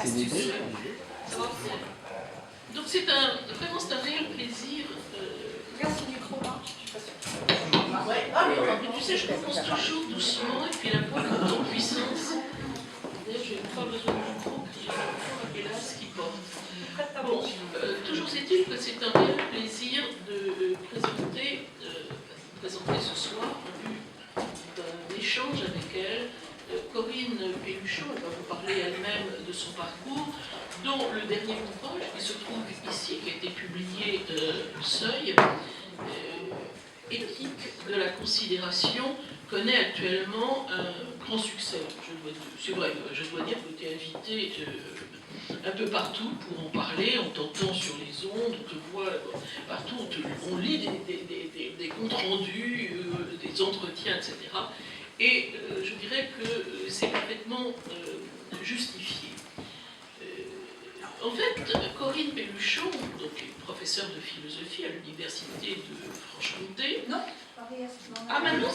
astucieux. Donc c'est vraiment un réel plaisir. Regarde ce micro là, je suis pas sûre. Ouais. Mais tu sais, je commence toujours doucement et puis la voix monte en puissance. D'ailleurs, je n'ai pas besoin de micro, j'ai encore hélas qui porte. Bon, toujours est-il que c'est un réel plaisir de présenter ce soir, en vue d'un échange avec elle, Corinne Pelluchon. Elle va vous parler elle-même de son parcours, dont le dernier ouvrage qui se trouve ici, qui a été publié Seuil, Éthique de la considération, connaît actuellement un grand succès. C'est vrai, je dois dire que tu es invité un peu partout pour en parler. On t'entend sur les ondes, on te voit partout, on lit des comptes rendus, des entretiens, etc. Et je dirais que c'est parfaitement justifié. En fait, Corinne Pelluchon, donc professeure de philosophie à l'université de Franche-Comté. Non, ah, maintenant,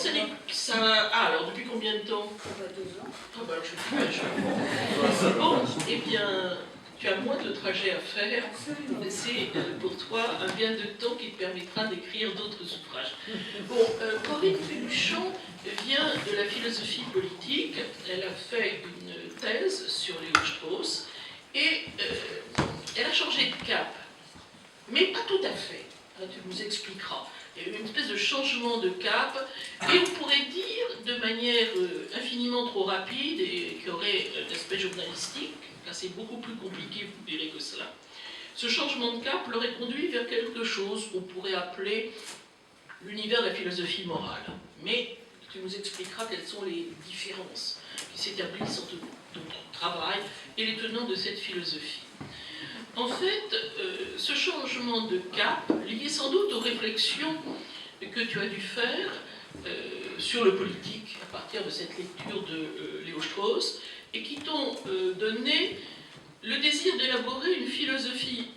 alors, depuis combien de temps? 2 ans. Ah, bah, alors, je bon, eh bien, tu as moins de trajets à faire. C'est pour toi un bien de temps qui te permettra d'écrire d'autres ouvrages. Bon, Corinne Pelluchon vient de la philosophie politique. Elle a fait une thèse sur Léo Strauss. Et elle a changé de cap, mais pas tout à fait, tu nous expliqueras. Il y a eu une espèce de changement de cap, et on pourrait dire de manière infiniment trop rapide, et qui aurait l'aspect journalistique, car c'est beaucoup plus compliqué, vous verrez, que cela. Ce changement de cap l'aurait conduit vers quelque chose qu'on pourrait appeler l'univers de la philosophie morale. Mais tu nous expliqueras quelles sont les différences qui s'établissent entre ton travail et les tenants de cette philosophie. En fait, ce changement de cap, lié sans doute aux réflexions que tu as dû faire sur le politique à partir de cette lecture de Léo Strauss, et qui t'ont donné le désir d'élaborer une philosophie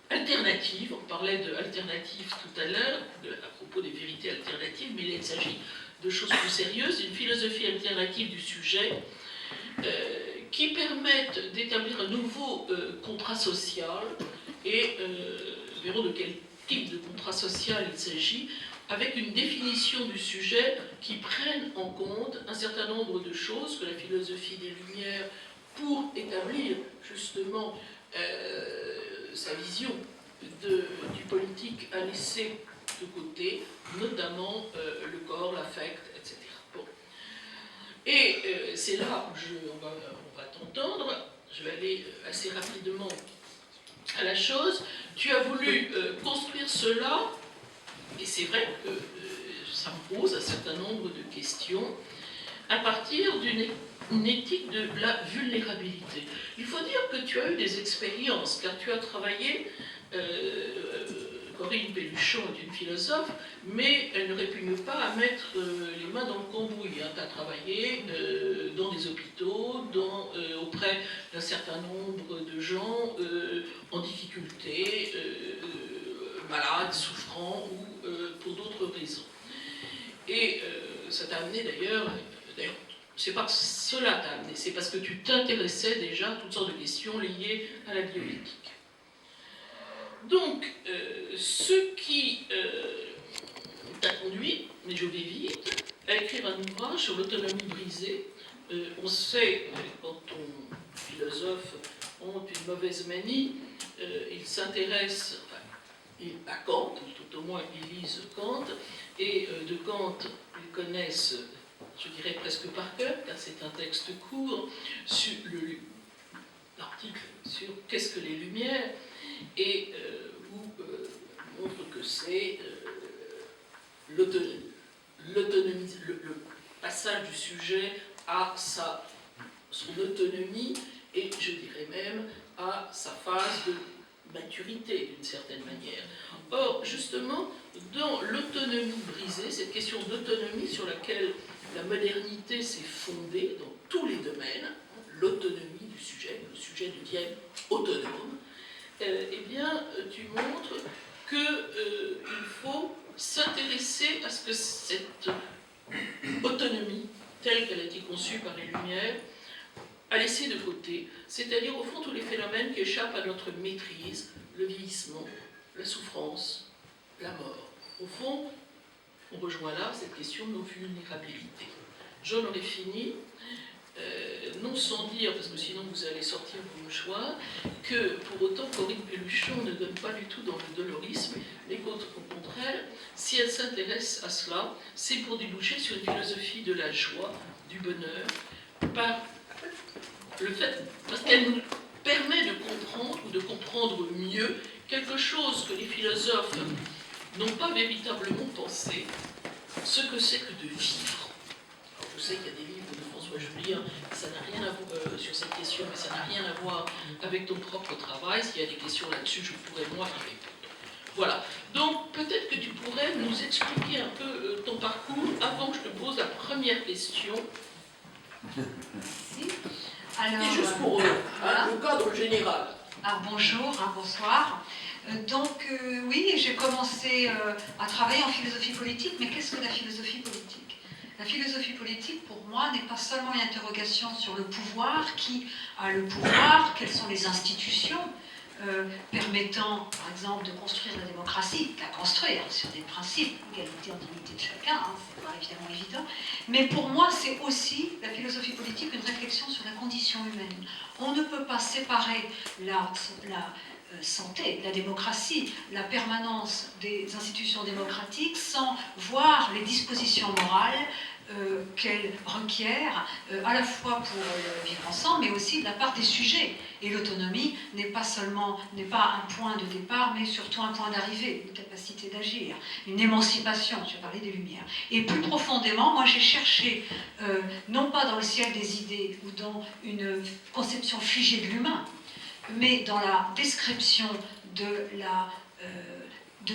alternative. On parlait d'alternative tout à l'heure, à propos des vérités alternatives, mais il s'agit de choses plus sérieuses, une philosophie alternative du sujet, qui permettent d'établir un nouveau contrat social, et nous verrons de quel type de contrat social il s'agit, avec une définition du sujet qui prenne en compte un certain nombre de choses que la philosophie des Lumières, pour établir justement sa vision du politique, a laissé de côté, notamment le corps, l'affect, etc. Bon. Et c'est là où on va t'entendre. Je vais aller assez rapidement à la chose. Tu as voulu construire cela, et c'est vrai que ça me pose un certain nombre de questions, à partir d'une éthique de la vulnérabilité. Il faut dire que tu as eu des expériences, car tu as travaillé... Corinne Pelluchon est une philosophe, mais elle ne répugne pas à mettre les mains dans le cambouis. Tu as travaillé dans des hôpitaux, auprès d'un certain nombre de gens en difficulté, malades, souffrants, ou pour d'autres raisons. Et ça t'a amené d'ailleurs, c'est pas que cela t'a amené, c'est parce que tu t'intéressais déjà à toutes sortes de questions liées à la bioéthique. Donc, ce qui t'a conduit, mais je vais vite, à écrire un ouvrage sur l'autonomie brisée. On sait, quand on philosophes ont une mauvaise manie, ils s'intéressent à Kant, tout au moins ils lisent Kant, et de Kant, ils connaissent, je dirais presque par cœur, car c'est un texte court, sur l'article sur qu'est-ce que les Lumières, et où montre que c'est l'autonomie, le passage du sujet à son autonomie, et je dirais même à sa phase de maturité d'une certaine manière. Or, justement, dans l'autonomie brisée, cette question d'autonomie sur laquelle la modernité s'est fondée dans tous les domaines, l'autonomie du sujet, le sujet devient autonome, eh bien, tu montres qu'il faut s'intéresser à ce que cette autonomie, telle qu'elle a été conçue par les Lumières, a laissé de côté, c'est-à-dire au fond tous les phénomènes qui échappent à notre maîtrise, le vieillissement, la souffrance, la mort. Au fond, on rejoint là cette question de nos vulnérabilités. J'en aurais fini, non sans dire, parce que sinon vous allez sortir vos mouchoirs, que pour autant Corinne Pelluchon ne donne pas du tout dans le dolorisme, mais qu'au contraire, si elle s'intéresse à cela, c'est pour déboucher sur une philosophie de la joie, du bonheur, par le fait, parce qu'elle nous permet de comprendre ou de comprendre mieux quelque chose que les philosophes n'ont pas véritablement pensé, ce que c'est que de vivre. Alors je sais qu'il y a des livres de François Julien, ça n'a rien à voir sur cette question, mais ça n'a rien à voir avec ton propre travail. S'il y a des questions là-dessus, je pourrais moi y répondre. Voilà. Donc peut-être que tu pourrais nous expliquer un peu ton parcours avant que je te pose la première question. Merci. Alors, et juste pour voilà. Le cadre général. Alors bonjour, bonsoir. Oui, j'ai commencé à travailler en philosophie politique, mais qu'est-ce que la philosophie politique? La philosophie politique, pour moi, n'est pas seulement une interrogation sur le pouvoir, qui a le pouvoir, quelles sont les institutions permettant, par exemple, de construire la démocratie, de la construire sur des principes, égalité en dignité de chacun, hein, c'est pas évidemment évident, mais pour moi, c'est aussi, la philosophie politique, une réflexion sur la condition humaine. On ne peut pas séparer la santé, la démocratie, la permanence des institutions démocratiques sans voir les dispositions morales qu'elles requièrent, à la fois pour vivre ensemble, mais aussi de la part des sujets. Et l'autonomie n'est pas un point de départ, mais surtout un point d'arrivée, une capacité d'agir, une émancipation, je vais parler des Lumières. Et plus profondément, moi j'ai cherché, non pas dans le ciel des idées ou dans une conception figée de l'humain, mais dans la description de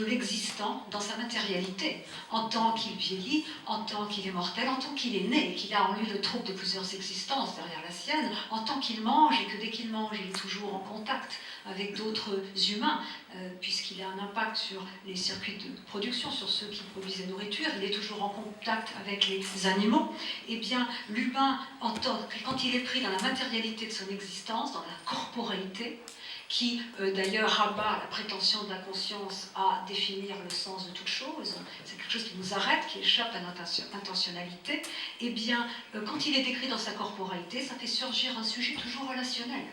l'existant dans sa matérialité, en tant qu'il vieillit, en tant qu'il est mortel, en tant qu'il est né, et qu'il a en lui le trouble de plusieurs existences derrière la sienne, en tant qu'il mange, et que dès qu'il mange, il est toujours en contact avec d'autres humains, puisqu'il a un impact sur les circuits de production, sur ceux qui produisent la nourriture, il est toujours en contact avec les animaux. Eh bien, l'humain, quand il est pris dans la matérialité de son existence, dans la corporéité, qui d'ailleurs rabat la prétention de la conscience à définir le sens de toute chose, c'est quelque chose qui nous arrête, qui échappe à notre intentionnalité, eh bien, quand il est décrit dans sa corporalité, ça fait surgir un sujet toujours relationnel.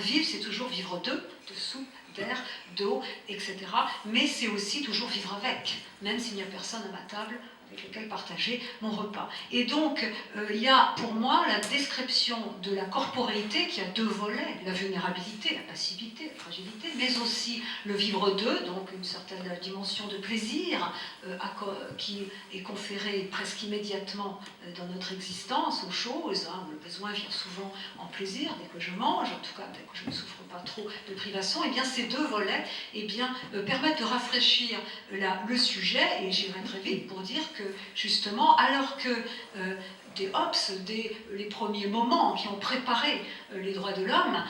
Vivre, c'est toujours vivre dessous, d'air, d'eau, etc. Mais c'est aussi toujours vivre avec, même s'il n'y a personne à ma table avec lequel partager mon repas. Et donc, il y a pour moi la description de la corporéité qui a deux volets, la vulnérabilité, la passivité, la fragilité, mais aussi le vivre d'eux, donc une certaine dimension de plaisir qui est conférée presque immédiatement dans notre existence aux choses. Le besoin vient souvent en plaisir, dès que je mange, en tout cas dès que je ne souffre pas trop de privation. Et bien ces deux volets permettent de rafraîchir le sujet, et j'irai très vite pour dire que justement, alors que des Hobbes, dès les premiers moments qui ont préparé les droits de l'homme,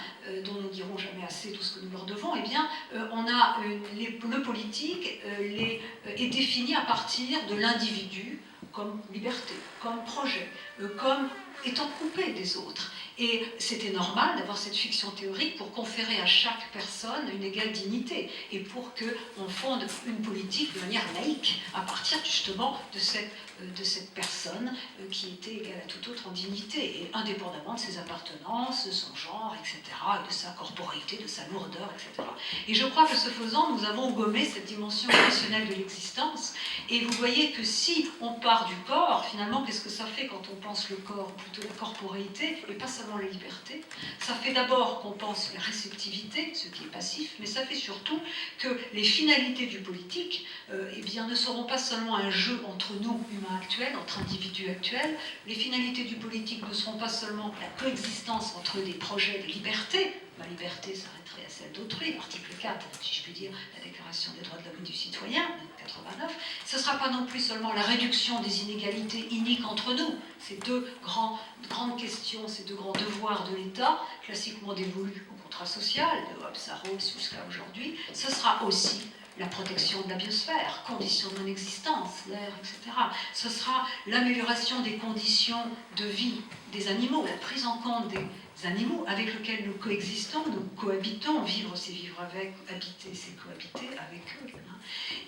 dont nous ne dirons jamais assez tout ce que nous leur devons, eh bien, le politique est défini à partir de l'individu comme liberté, comme projet, comme étant coupé des autres. Et c'était normal d'avoir cette fiction théorique pour conférer à chaque personne une égale dignité et pour qu'on fonde une politique de manière laïque à partir justement de cette personne qui était égale à tout autre en dignité et indépendamment de ses appartenances, de son genre, etc., et de sa corporéité, de sa lourdeur, etc. Et je crois que ce faisant, nous avons gommé cette dimension rationnelle de l'existence. Et vous voyez que si on part du corps, finalement, qu'est-ce que ça fait quand on pense le corps, plutôt la corporéité, et pas seulement la liberté? Ça fait d'abord qu'on pense la réceptivité, ce qui est passif, mais ça fait surtout que les finalités du politique ne seront pas seulement un jeu entre nous, humains actuels, entre individus actuels. Les finalités du politique ne seront pas seulement la coexistence entre des projets de liberté. Ma liberté s'arrêterait à celle d'autrui, l'article 4, si je puis dire, la Déclaration des droits de l'homme et du citoyen, 89. Ce ne sera pas non plus seulement la réduction des inégalités iniques entre nous. Ces deux grandes questions, ces deux grands devoirs de l'État, classiquement dévolus au contrat social, de Hobbes à Rawls jusqu'à aujourd'hui, ce sera aussi la protection de la biosphère, conditions de non-existence, l'air, etc. Ce sera l'amélioration des conditions de vie des animaux, la prise en compte des animaux avec lesquels nous coexistons, nous cohabitons. Vivre, c'est vivre avec, habiter, c'est cohabiter avec eux. Hein.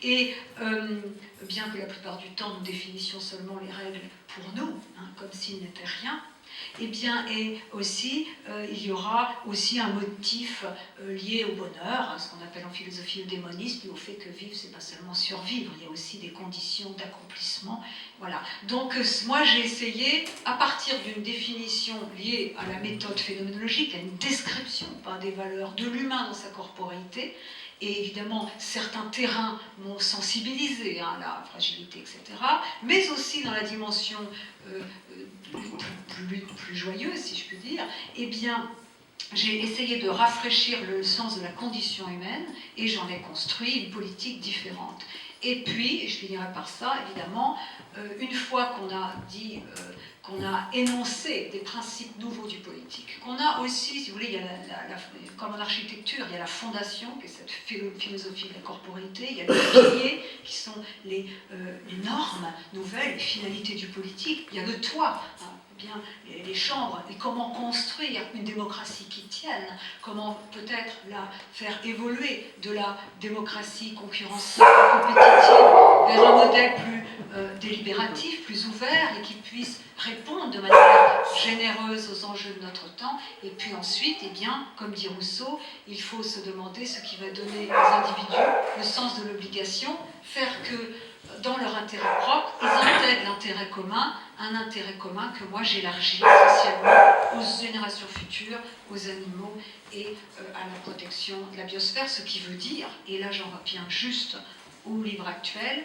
Et bien que la plupart du temps nous définissions seulement les règles pour nous, hein, comme s'il n'était rien, eh bien, et aussi, il y aura aussi un motif lié au bonheur, hein, ce qu'on appelle en philosophie le démonisme, au fait que vivre, c'est pas seulement survivre, il y a aussi des conditions d'accomplissement. Voilà. Donc, moi, j'ai essayé, à partir d'une définition liée à la méthode phénoménologique, à une description par des valeurs de l'humain dans sa corporéité, et évidemment, certains terrains m'ont sensibilisé, hein, la fragilité, etc., mais aussi dans la dimension plus joyeuse, si je puis dire, eh bien, j'ai essayé de rafraîchir le sens de la condition humaine et j'en ai construit une politique différente. Et puis, je finirai par ça, évidemment, une fois qu'on a dit, qu'on a énoncé des principes nouveaux du politique, qu'on a aussi, si vous voulez, il y a comme en architecture, il y a la fondation, qui est cette philosophie de la corporéité, il y a les piliers, qui sont les normes nouvelles, les finalités du politique, il y a le toit, hein, bien, les chambres, et comment construire une démocratie qui tienne, comment peut-être la faire évoluer de la démocratie concurrentielle, compétitive, vers un modèle plus délibératif, plus ouvert, et qui puisse répondre de manière généreuse aux enjeux de notre temps. Et puis ensuite, eh bien, comme dit Rousseau, il faut se demander ce qui va donner aux individus le sens de l'obligation, faire que, dans leur intérêt propre, ils intègrent l'intérêt commun, un intérêt commun que moi j'élargis essentiellement aux générations futures, aux animaux et à la protection de la biosphère, ce qui veut dire, et là j'en reviens juste au livre actuel,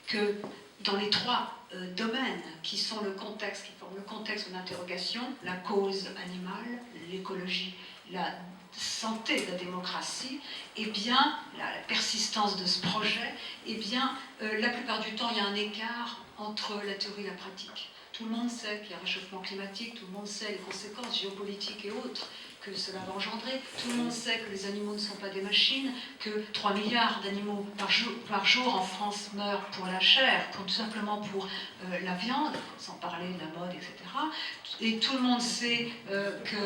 que dans les trois domaines qui sont le contexte, qui forment le contexte de l'interrogation, la cause animale, l'écologie, la santé de la démocratie, eh bien, la persistance de ce projet, eh bien, la plupart du temps, il y a un écart entre la théorie et la pratique. Tout le monde sait qu'il y a réchauffement climatique, tout le monde sait les conséquences géopolitiques et autres que cela va engendrer, tout le monde sait que les animaux ne sont pas des machines, que 3 milliards d'animaux par jour en France meurent pour la chair, tout simplement pour la viande, sans parler de la mode, etc. Et tout le monde sait que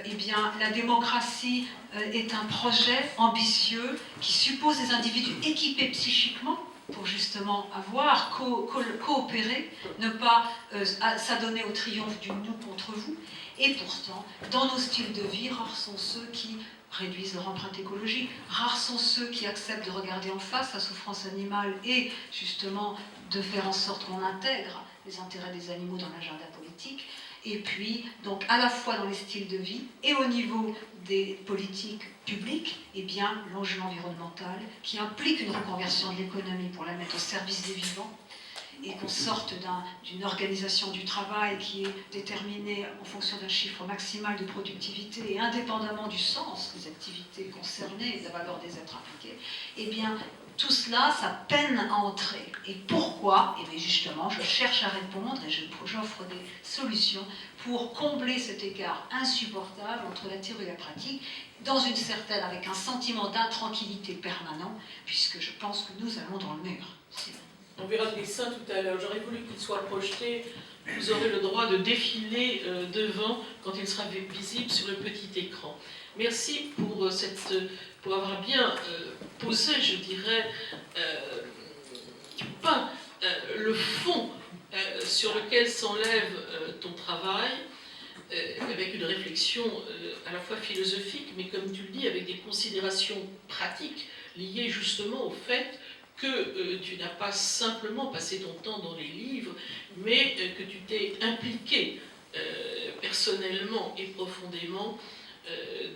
eh bien, la démocratie est un projet ambitieux qui suppose des individus équipés psychiquement pour justement avoir coopéré, ne pas s'adonner au triomphe du nous contre vous. Et pourtant, dans nos styles de vie, rares sont ceux qui réduisent leur empreinte écologique, rares sont ceux qui acceptent de regarder en face la souffrance animale et justement de faire en sorte qu'on intègre les intérêts des animaux dans l'agenda politique. Et puis, donc, à la fois dans les styles de vie et au niveau des politiques publiques, eh bien, l'enjeu environnemental qui implique une reconversion de l'économie pour la mettre au service des vivants et qu'on sorte d'une organisation du travail qui est déterminée en fonction d'un chiffre maximal de productivité et indépendamment du sens des activités concernées et de la valeur des êtres impliqués, eh bien, tout cela, ça peine à entrer. Et pourquoi ? Eh bien justement, je cherche à répondre et j'offre des solutions pour combler cet écart insupportable entre la théorie et la pratique, dans une certaine, avec un sentiment d'intranquillité permanent, puisque je pense que nous allons dans le mur. On verra le dessin tout à l'heure. J'aurais voulu qu'il soit projeté. Vous aurez le droit de défiler devant quand il sera visible sur le petit écran. Merci pour avoir bien posé, je dirais, peint le fond sur lequel s'enlève ton travail, avec une réflexion à la fois philosophique, mais comme tu le dis, avec des considérations pratiques liées justement au fait que tu n'as pas simplement passé ton temps dans les livres, mais que tu t'es impliqué personnellement et profondément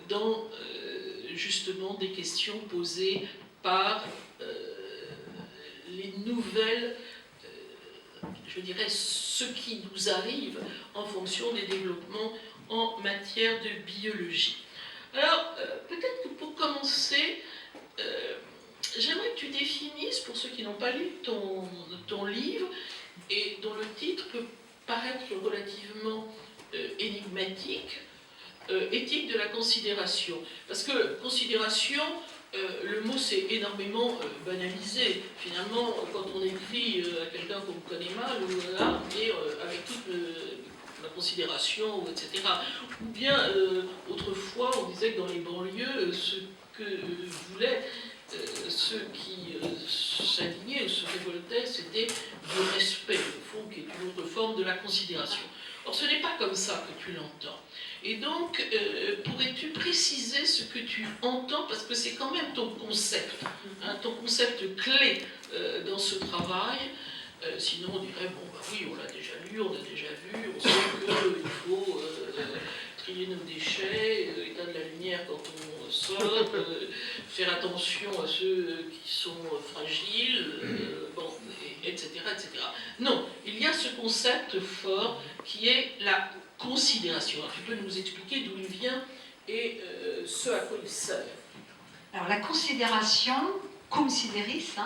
dans justement des questions posées par les nouvelles, je dirais, ce qui nous arrive en fonction des développements en matière de biologie. Alors, peut-être que pour commencer, j'aimerais que tu définisses, pour ceux qui n'ont pas lu ton livre, et dont le titre peut paraître relativement énigmatique, éthique de la considération. Parce que considération, le mot s'est énormément banalisé. Finalement, quand on écrit à quelqu'un qu'on connaît mal, ou là, et avec toute la considération, etc. Ou bien, autrefois, on disait que dans les banlieues, ce que voulaient ceux qui s'indignaient ou se révoltaient, c'était du respect, au fond, qui est une autre forme de la considération. Or, ce n'est pas comme ça que tu l'entends. Et donc, pourrais-tu préciser ce que tu entends, parce que c'est quand même ton concept, hein, ton concept clé dans ce travail. Sinon, on dirait, bon, bah oui, on l'a déjà lu, on a déjà vu, on sait qu'il faut trier nos déchets, éteindre la lumière quand on sort, faire attention à ceux qui sont fragiles, bon, etc., etc. Non, il y a ce concept fort qui est la considération. Alors, tu peux nous expliquer d'où il vient et ce à quoi il sert. Alors la considération, cum sideris,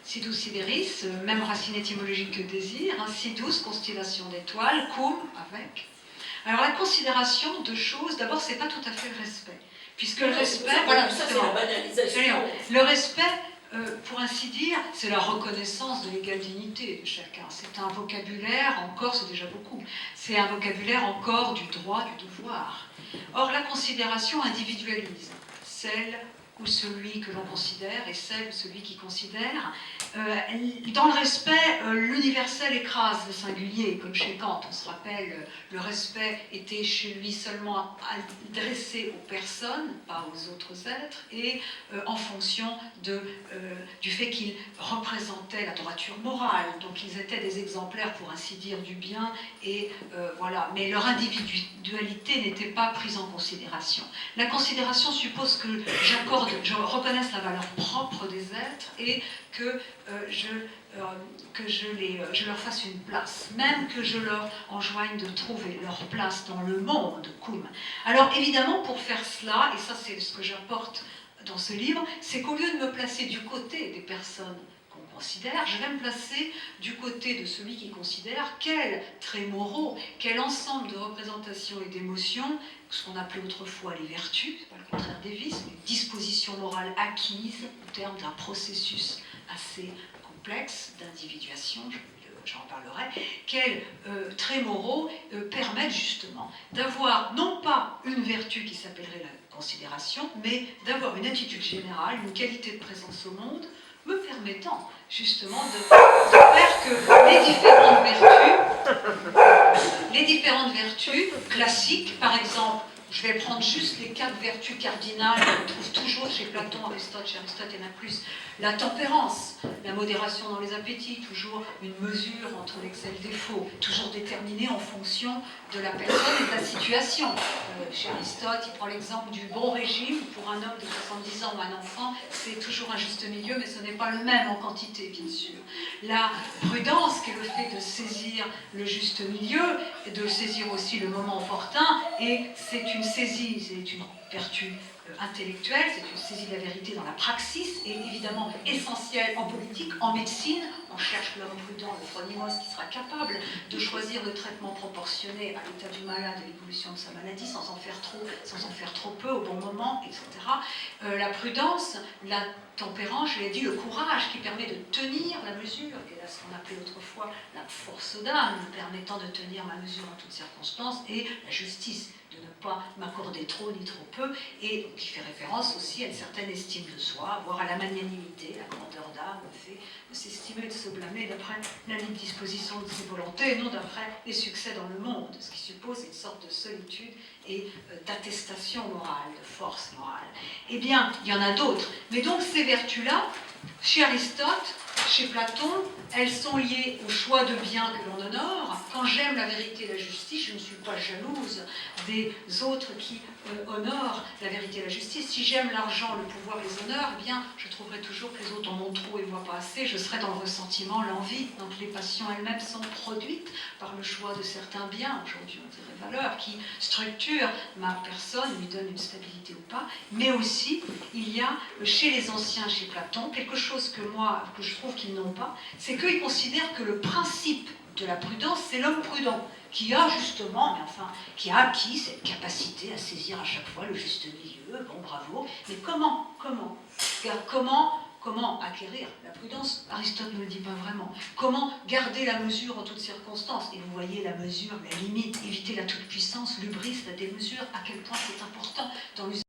sidus sideris, même racine étymologique que désir, sidus, constellation d'étoiles, cum, avec. Alors la considération de choses, d'abord c'est pas tout à fait le respect, puisque le respect, voilà, ça c'est la banalisation. Le respect, pour ainsi dire, c'est la reconnaissance de l'égale dignité de chacun. C'est un vocabulaire, encore c'est déjà beaucoup, c'est un vocabulaire encore du droit, du devoir. Or la considération individualise celle ou celui que l'on considère et celle ou celui qui considère. Dans le respect, l'universel écrase le singulier, comme chez Kant, on se rappelle, le respect était chez lui seulement adressé aux personnes, pas aux autres êtres, et en fonction du fait qu'ils représentaient la droiture morale, donc ils étaient des exemplaires, pour ainsi dire, du bien, et voilà. Mais leur individualité n'était pas prise en considération. La considération suppose que je reconnaisse la valeur propre des êtres et que je leur fasse une place, même que je leur enjoigne de trouver leur place dans le monde, cum. Alors évidemment, pour faire cela, et ça c'est ce que j'apporte dans ce livre, c'est qu'au lieu de me placer du côté des personnes qu'on considère, je vais me placer du côté de celui qui considère quels traits moraux, quel ensemble de représentations et d'émotions, ce qu'on appelait autrefois les vertus, c'est pas le contraire des vices, mais dispositions morales acquises au terme d'un processus assez complexe d'individuation, j'en parlerai, quels traits moraux permettent justement d'avoir non pas une vertu qui s'appellerait la considération, mais d'avoir une attitude générale, une qualité de présence au monde, me permettant justement de faire que les différentes vertus classiques, par exemple, je vais prendre juste les 4 vertus cardinales qu'on trouve toujours chez Platon, Aristote, chez Aristote il y en a plus. La tempérance, la modération dans les appétits, toujours une mesure entre l'excès et le défaut, toujours déterminée en fonction de la personne et de la situation. Chez Aristote, il prend l'exemple du bon régime. Pour un homme de 70 ans ou un enfant, c'est toujours un juste milieu, mais ce n'est pas le même en quantité, bien sûr. La prudence, qui est le fait de saisir le juste milieu, et de saisir aussi le moment opportun, et c'est une saisie, c'est une vertu intellectuelle, c'est une saisie de la vérité dans la praxis, et évidemment essentielle en politique, en médecine. On cherche l'homme prudent, le phronimos, qui sera capable de choisir le traitement proportionné à l'état du malade et l'évolution de sa maladie, sans en faire trop peu au bon moment, etc. La prudence, la tempérance, je l'ai dit, le courage qui permet de tenir la mesure, et là ce qu'on appelait autrefois la force d'âme, permettant de tenir ma mesure en toutes circonstances, et la justice, de ne pas m'accorder trop ni trop peu, et qui fait référence aussi à une certaine estime de soi, voire à la magnanimité, la grandeur d'âme, le fait de s'estimer, de se blâmer d'après la libre disposition de ses volontés, et non d'après les succès dans le monde, ce qui suppose une sorte de solitude et d'attestation morale, de force morale. Eh bien, il y en a d'autres, mais donc ces vertus-là, chez Aristote, chez Platon, elles sont liées au choix de biens que l'on honore. Quand j'aime la vérité et la justice, je ne suis pas jalouse des autres qui honorent la vérité et la justice. Si j'aime l'argent, le pouvoir, les honneurs, eh bien, je trouverai toujours que les autres en ont trop et ne voient pas assez. Je serai dans le ressentiment, l'envie. Donc les passions elles-mêmes sont produites par le choix de certains biens, aujourd'hui on dirait valeurs, qui structurent ma personne, lui donnent une stabilité ou pas. Mais aussi, il y a chez les anciens, chez Platon, quelque chose que je trouve qu'ils n'ont pas, c'est qu'ils considèrent que le principe de la prudence, c'est l'homme prudent, qui a justement, qui a acquis cette capacité à saisir à chaque fois le juste milieu, bon bravo, mais comment comment acquérir la prudence? Aristote ne le dit pas vraiment. Comment garder la mesure en toutes circonstances? Et vous voyez la mesure, la limite, éviter la toute-puissance, l'hubris, la démesure, à quel point c'est important dans l'usage.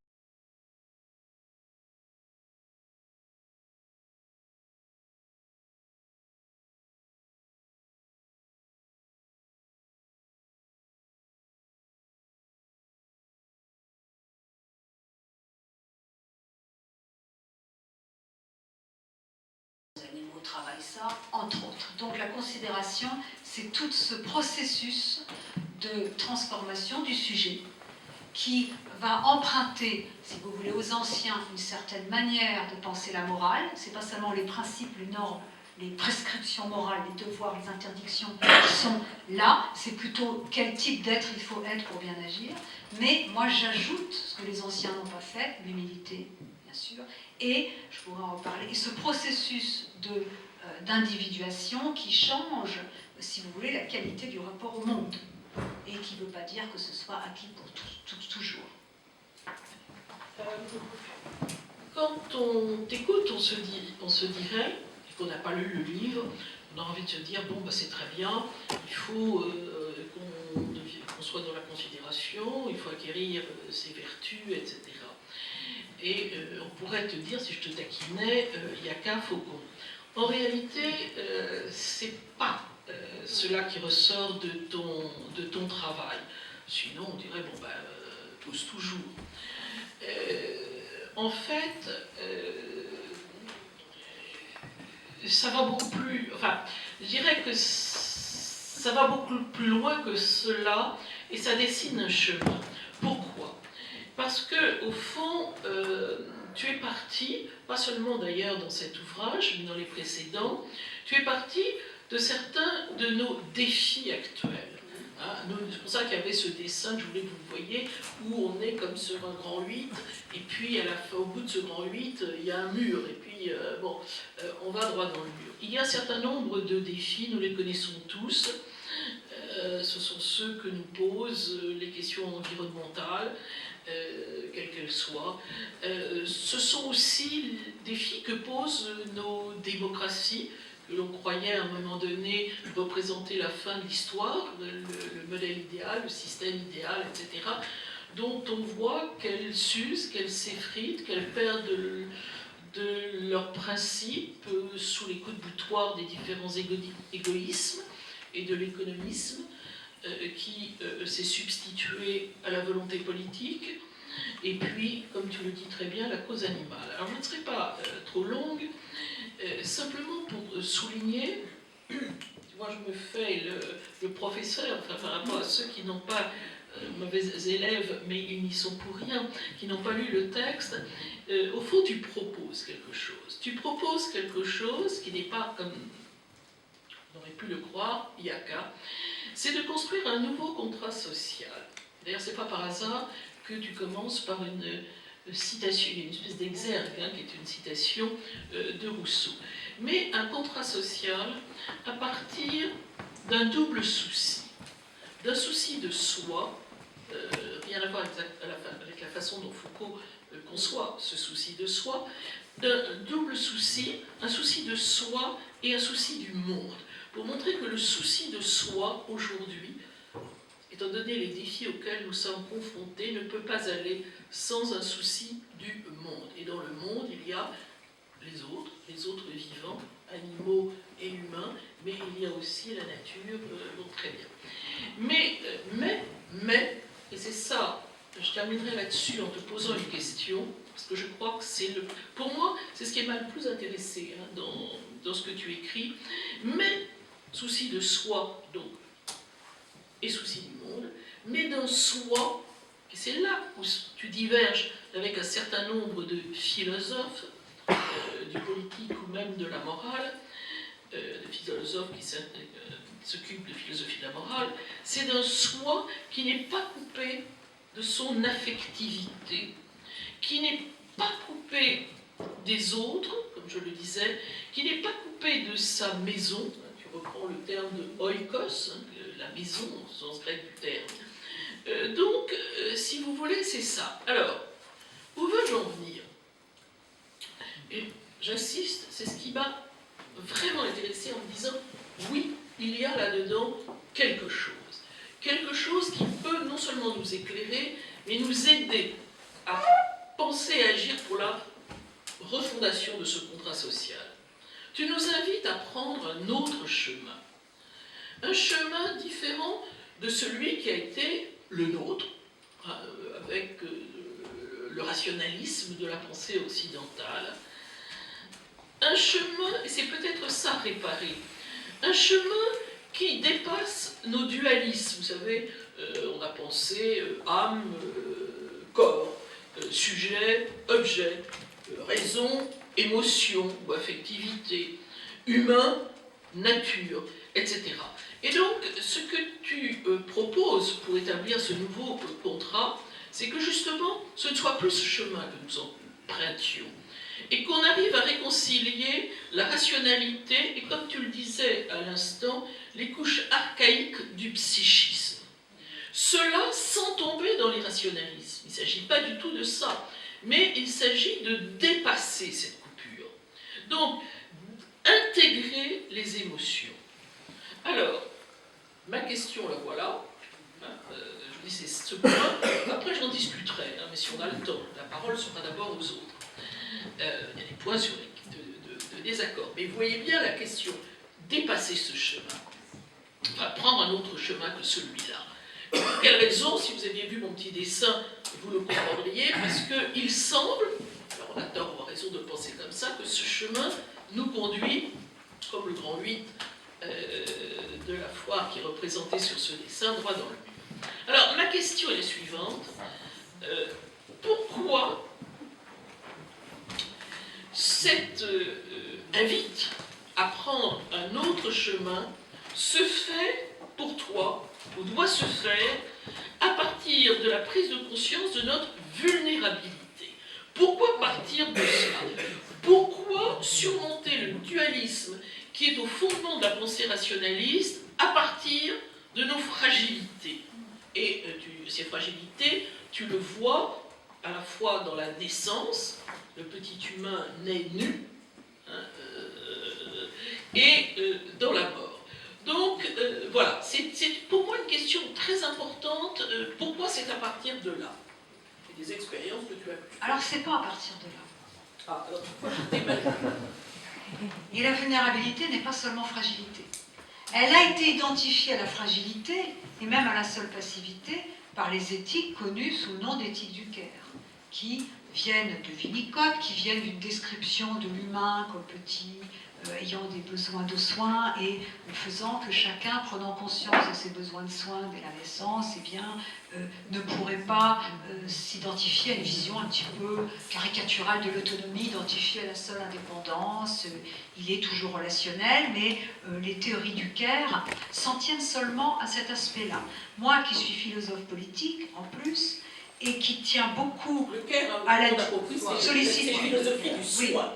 Les animaux travaillent ça, entre autres. Donc la considération, c'est tout ce processus de transformation du sujet qui va emprunter, si vous voulez, aux anciens une certaine manière de penser la morale. C'est pas seulement les principes, les normes, les prescriptions morales, les devoirs, les interdictions qui sont là, c'est plutôt quel type d'être il faut être pour bien agir. Mais moi j'ajoute ce que les anciens n'ont pas fait, l'humilité, bien sûr, et je pourrais en reparler, et ce processus d'individuation qui change, si vous voulez, la qualité du rapport au monde, et qui ne veut pas dire que ce soit acquis pour toujours. Quand on t'écoute, on se dirait, et qu'on n'a pas lu le livre, on a envie de se dire, bon, bah, c'est très bien, il faut qu'on soit dans la considération, il faut acquérir ses vertus, etc. Et on pourrait te dire, si je te taquinais, il n'y a qu'un faucon. En réalité, c'est pas cela qui ressort de ton travail. Sinon, on dirait, bon, bah, tous toujours. En fait, ça va beaucoup plus... Enfin, je dirais que ça va beaucoup plus loin que cela, et ça dessine un chemin. Pourquoi ? Parce que, au fond, tu es parti, pas seulement d'ailleurs dans cet ouvrage, mais dans les précédents, tu es parti de certains de nos défis actuels. Hein, c'est pour ça qu'il y avait ce dessin que je voulais que vous voyiez, où on est comme sur un grand 8, et puis au bout de ce grand 8, il y a un mur, et puis on va droit dans le mur. Il y a un certain nombre de défis, nous les connaissons tous. Ce sont ceux que nous posent les questions environnementales, quelles qu'elles soient. Ce sont aussi les défis que posent nos démocraties, que l'on croyait à un moment donné représenter la fin de l'histoire, le modèle idéal, le système idéal, etc., dont on voit qu'elles s'usent, qu'elles s'effritent, qu'elles perdent de leurs principes sous les coups de boutoir des différents égoïsmes et de l'économisme qui s'est substitué à la volonté politique, et puis, comme tu le dis très bien, la cause animale. Alors je ne serai pas trop longue, simplement pour souligner, moi je me fais le professeur, enfin, par rapport à ceux qui n'ont pas mauvais élèves, mais ils n'y sont pour rien, qui n'ont pas lu le texte, au fond tu proposes quelque chose. Tu proposes quelque chose qui n'est pas comme on aurait pu le croire, il y a qu'à, c'est de construire un nouveau contrat social. D'ailleurs, c'est pas par hasard que tu commences par une citation, il y a une espèce d'exergue, hein, qui est une citation de Rousseau. Mais un contrat social à partir d'un double souci. D'un souci de soi, rien à voir avec la façon dont Foucault conçoit ce souci de soi, d'un double souci, un souci de soi et un souci du monde. Pour montrer que le souci de soi, aujourd'hui, étant donné les défis auxquels nous sommes confrontés, ne peut pas aller sans un souci du monde. Et dans le monde, il y a les autres vivants, animaux et humains, mais il y a aussi la nature, donc très bien. Mais, et c'est ça, je terminerai là-dessus en te posant une question, parce que je crois que c'est pour moi, c'est ce qui m'a le plus intéressé hein, dans ce que tu écris, mais souci de soi, donc, et souci du monde, mais d'un soi, et c'est là où tu diverges avec un certain nombre de philosophes, du politique ou même de la morale, de philosophes qui s'occupent de philosophie de la morale, c'est d'un soi qui n'est pas coupé de son affectivité, qui n'est pas coupé des autres, comme je le disais, qui n'est pas coupé de sa maison, tu reprends le terme de oikos, hein, la maison, au sens grec du terme. Donc, si vous voulez, c'est ça. Alors, où veux-je en venir ? Et j'insiste, c'est ce qui m'a vraiment intéressé en me disant, oui, il y a là-dedans quelque chose. Quelque chose qui peut non seulement nous éclairer, mais nous aider à penser et agir pour la refondation de ce contrat social. Tu nous invites à prendre un autre chemin. Un chemin différent de celui qui a été le nôtre, avec le rationalisme de la pensée occidentale. Un chemin, et c'est peut-être ça réparer, un chemin qui dépasse nos dualismes. Vous savez, on a pensé âme, corps, sujet, objet, raison, émotion ou affectivité, humain, nature, etc. Et donc, ce que tu proposes pour établir ce nouveau contrat, c'est que justement, ce ne soit plus ce chemin que nous empruntions, et qu'on arrive à réconcilier la rationalité et, comme tu le disais à l'instant, les couches archaïques du psychisme. Cela sans tomber dans l'irrationalisme. Il ne s'agit pas du tout de ça, mais il s'agit de dépasser cette coupure. Donc, intégrer les émotions. Alors, ma question, la voilà. Je dis, c'est ce point. Après, j'en discuterai, mais si on a le temps, la parole sera d'abord aux autres. Il y a des points sur de désaccord. Mais vous voyez bien la question. Dépasser ce chemin. Enfin, prendre un autre chemin que celui-là. Pour quelle raison, si vous aviez vu mon petit dessin, vous le comprendriez, parce qu'il semble, alors on a tort ou raison de penser comme ça, que ce chemin nous conduit, comme le grand 8 de la foire qui est représenté sur ce dessin, droit dans le mur. Alors, ma question est la suivante. Pourquoi cette invite à prendre un autre chemin se fait pour toi, ou doit se faire, à partir de la prise de conscience de notre vulnérabilité? Pourquoi partir de cela? Pourquoi surmonter le dualisme qui est au fondement de la pensée rationaliste à partir de nos fragilités? Et ces fragilités, tu le vois à la fois dans la naissance, le petit humain naît nu, et dans la mort. Donc, voilà, c'est pour moi une question très importante. Pourquoi c'est à partir de là? C'est des expériences que tu as eues. Alors, c'est pas à partir de là. Ah, alors pourquoi je t'imagine? Et la vulnérabilité n'est pas seulement fragilité. Elle a été identifiée à la fragilité, et même à la seule passivité, par les éthiques connues sous le nom d'éthique du Caire, qui viennent de Winnicott, qui viennent d'une description de l'humain comme petit, ayant des besoins de soins, et faisant que chacun, prenant conscience de ses besoins de soins dès la naissance, eh bien, ne pourrait pas s'identifier à une vision un petit peu caricaturale de l'autonomie, identifiée à la seule indépendance. Il est toujours relationnel, mais les théories du Caire s'en tiennent seulement à cet aspect-là. Moi, qui suis philosophe politique, en plus, et qui tient beaucoup à la philosophie du soin.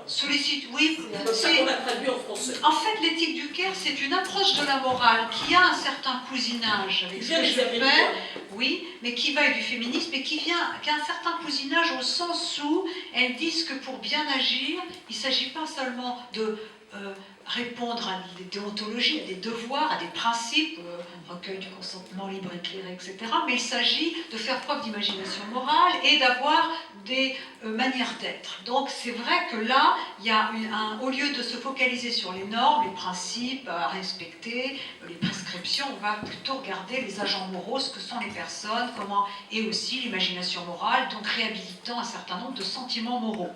Oui, c'est qu'on a traduit en français. En fait, l'éthique du Caire, c'est une approche de la morale qui a un certain cousinage avec ce que je fais, oui, mais qui va du féminisme et qui a un certain cousinage au sens où elles disent que pour bien agir, il ne s'agit pas seulement de répondre à des déontologies, à des devoirs, à des principes, recueil du consentement libre, éclairé, etc. Mais il s'agit de faire preuve d'imagination morale et d'avoir des manières d'être. Donc c'est vrai que là, il y a au lieu de se focaliser sur les normes, les principes à respecter, les prescriptions, on va plutôt regarder les agents moraux, ce que sont les personnes, comment, et aussi l'imagination morale, donc réhabilitant un certain nombre de sentiments moraux.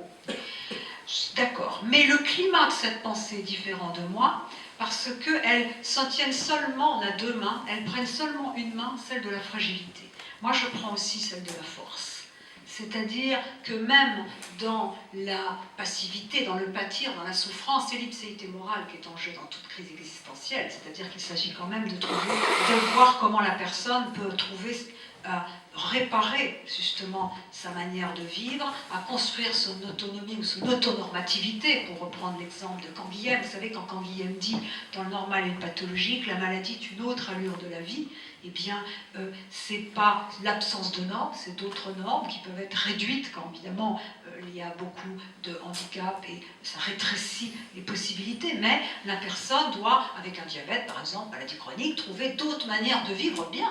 D'accord, mais le climat de cette pensée est différent de moi, parce qu'elles s'en tiennent seulement, on a deux mains, elles prennent seulement une main, celle de la fragilité. Moi, je prends aussi celle de la force. C'est-à-dire que même dans la passivité, dans le pâtir, dans la souffrance, c'est l'ipséité morale qui est en jeu dans toute crise existentielle. C'est-à-dire qu'il s'agit quand même de voir comment la personne peut trouver réparer justement sa manière de vivre, à construire son autonomie ou son autonormativité, pour reprendre l'exemple de Canguilhem. Vous savez, quand Canguilhem dit dans le normal et le pathologique, la maladie est une autre allure de la vie, eh bien, c'est pas l'absence de normes, c'est d'autres normes qui peuvent être réduites quand, évidemment, il y a beaucoup de handicap et ça rétrécit les possibilités. Mais la personne doit, avec un diabète, par exemple, maladie chronique, trouver d'autres manières de vivre bien,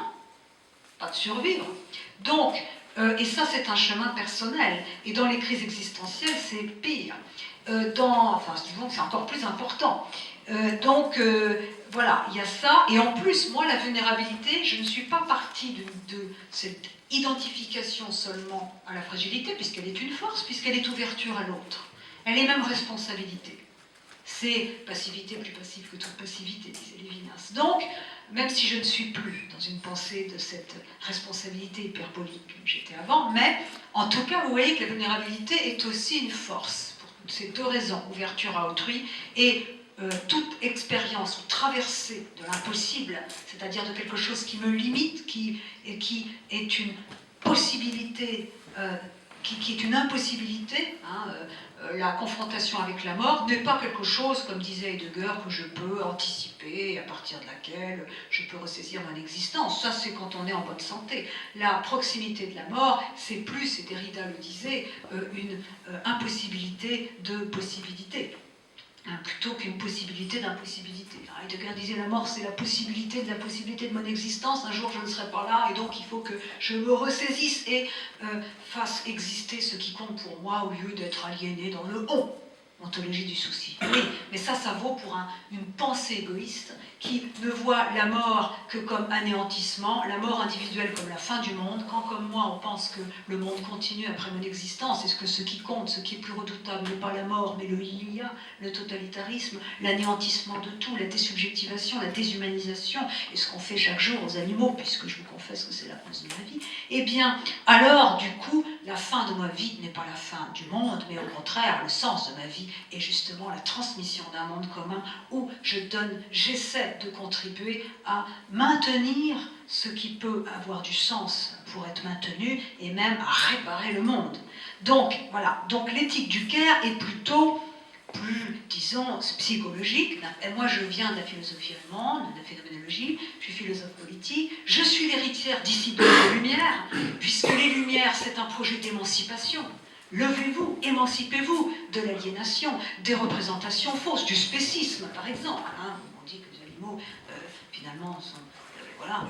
pas de survivre. Donc, et ça, c'est un chemin personnel. Et dans les crises existentielles, c'est pire. Enfin, c'est encore plus important. Voilà, il y a ça. Et en plus, moi, la vulnérabilité, je ne suis pas partie de cette identification seulement à la fragilité, puisqu'elle est une force, puisqu'elle est ouverture à l'autre. Elle est même responsabilité. C'est passivité plus passive que toute passivité, disait Lévinas. Donc, même si je ne suis plus dans une pensée de cette responsabilité hyperbolique comme j'étais avant, mais en tout cas, vous voyez que la vulnérabilité est aussi une force, pour ces deux raisons, ouverture à autrui et toute expérience ou traversée de l'impossible, c'est-à-dire de quelque chose qui me limite, qui est une possibilité, qui est une impossibilité, la confrontation avec la mort n'est pas quelque chose, comme disait Heidegger, que je peux anticiper, à partir de laquelle je peux ressaisir mon existence. Ça, c'est quand on est en bonne santé. La proximité de la mort, c'est plus, et Derrida le disait, une impossibilité de possibilité, plutôt qu'une possibilité d'impossibilité. Heidegger disait la mort, c'est la possibilité de mon existence. Un jour, je ne serai pas là, et donc il faut que je me ressaisisse et fasse exister ce qui compte pour moi, au lieu d'être aliéné dans le on. Ontologie du souci. Oui, mais ça vaut pour une pensée égoïste qui ne voit la mort que comme anéantissement, la mort individuelle comme la fin du monde, quand comme moi on pense que le monde continue après mon existence, et que ce qui compte, ce qui est plus redoutable n'est pas la mort, mais le il y a, le totalitarisme, l'anéantissement de tout, la désubjectivation, la déshumanisation, et ce qu'on fait chaque jour aux animaux, puisque je vous confesse que c'est la cause de ma vie, eh bien, alors, du coup, la fin de ma vie n'est pas la fin du monde, mais au contraire, le sens de ma vie est justement la transmission d'un monde commun où j'essaie de contribuer à maintenir ce qui peut avoir du sens pour être maintenu et même à réparer le monde. Donc, voilà. Donc, l'éthique du Caire est plutôt plus, disons, psychologique. Et moi, je viens de la philosophie allemande, de la phénoménologie, je suis philosophe politique, je suis l'héritière disciple des Lumières, puisque les Lumières, c'est un projet d'émancipation. Levez-vous, émancipez-vous de l'aliénation, des représentations fausses, du spécisme, par exemple. On dit que les animaux, finalement, sont... Voilà,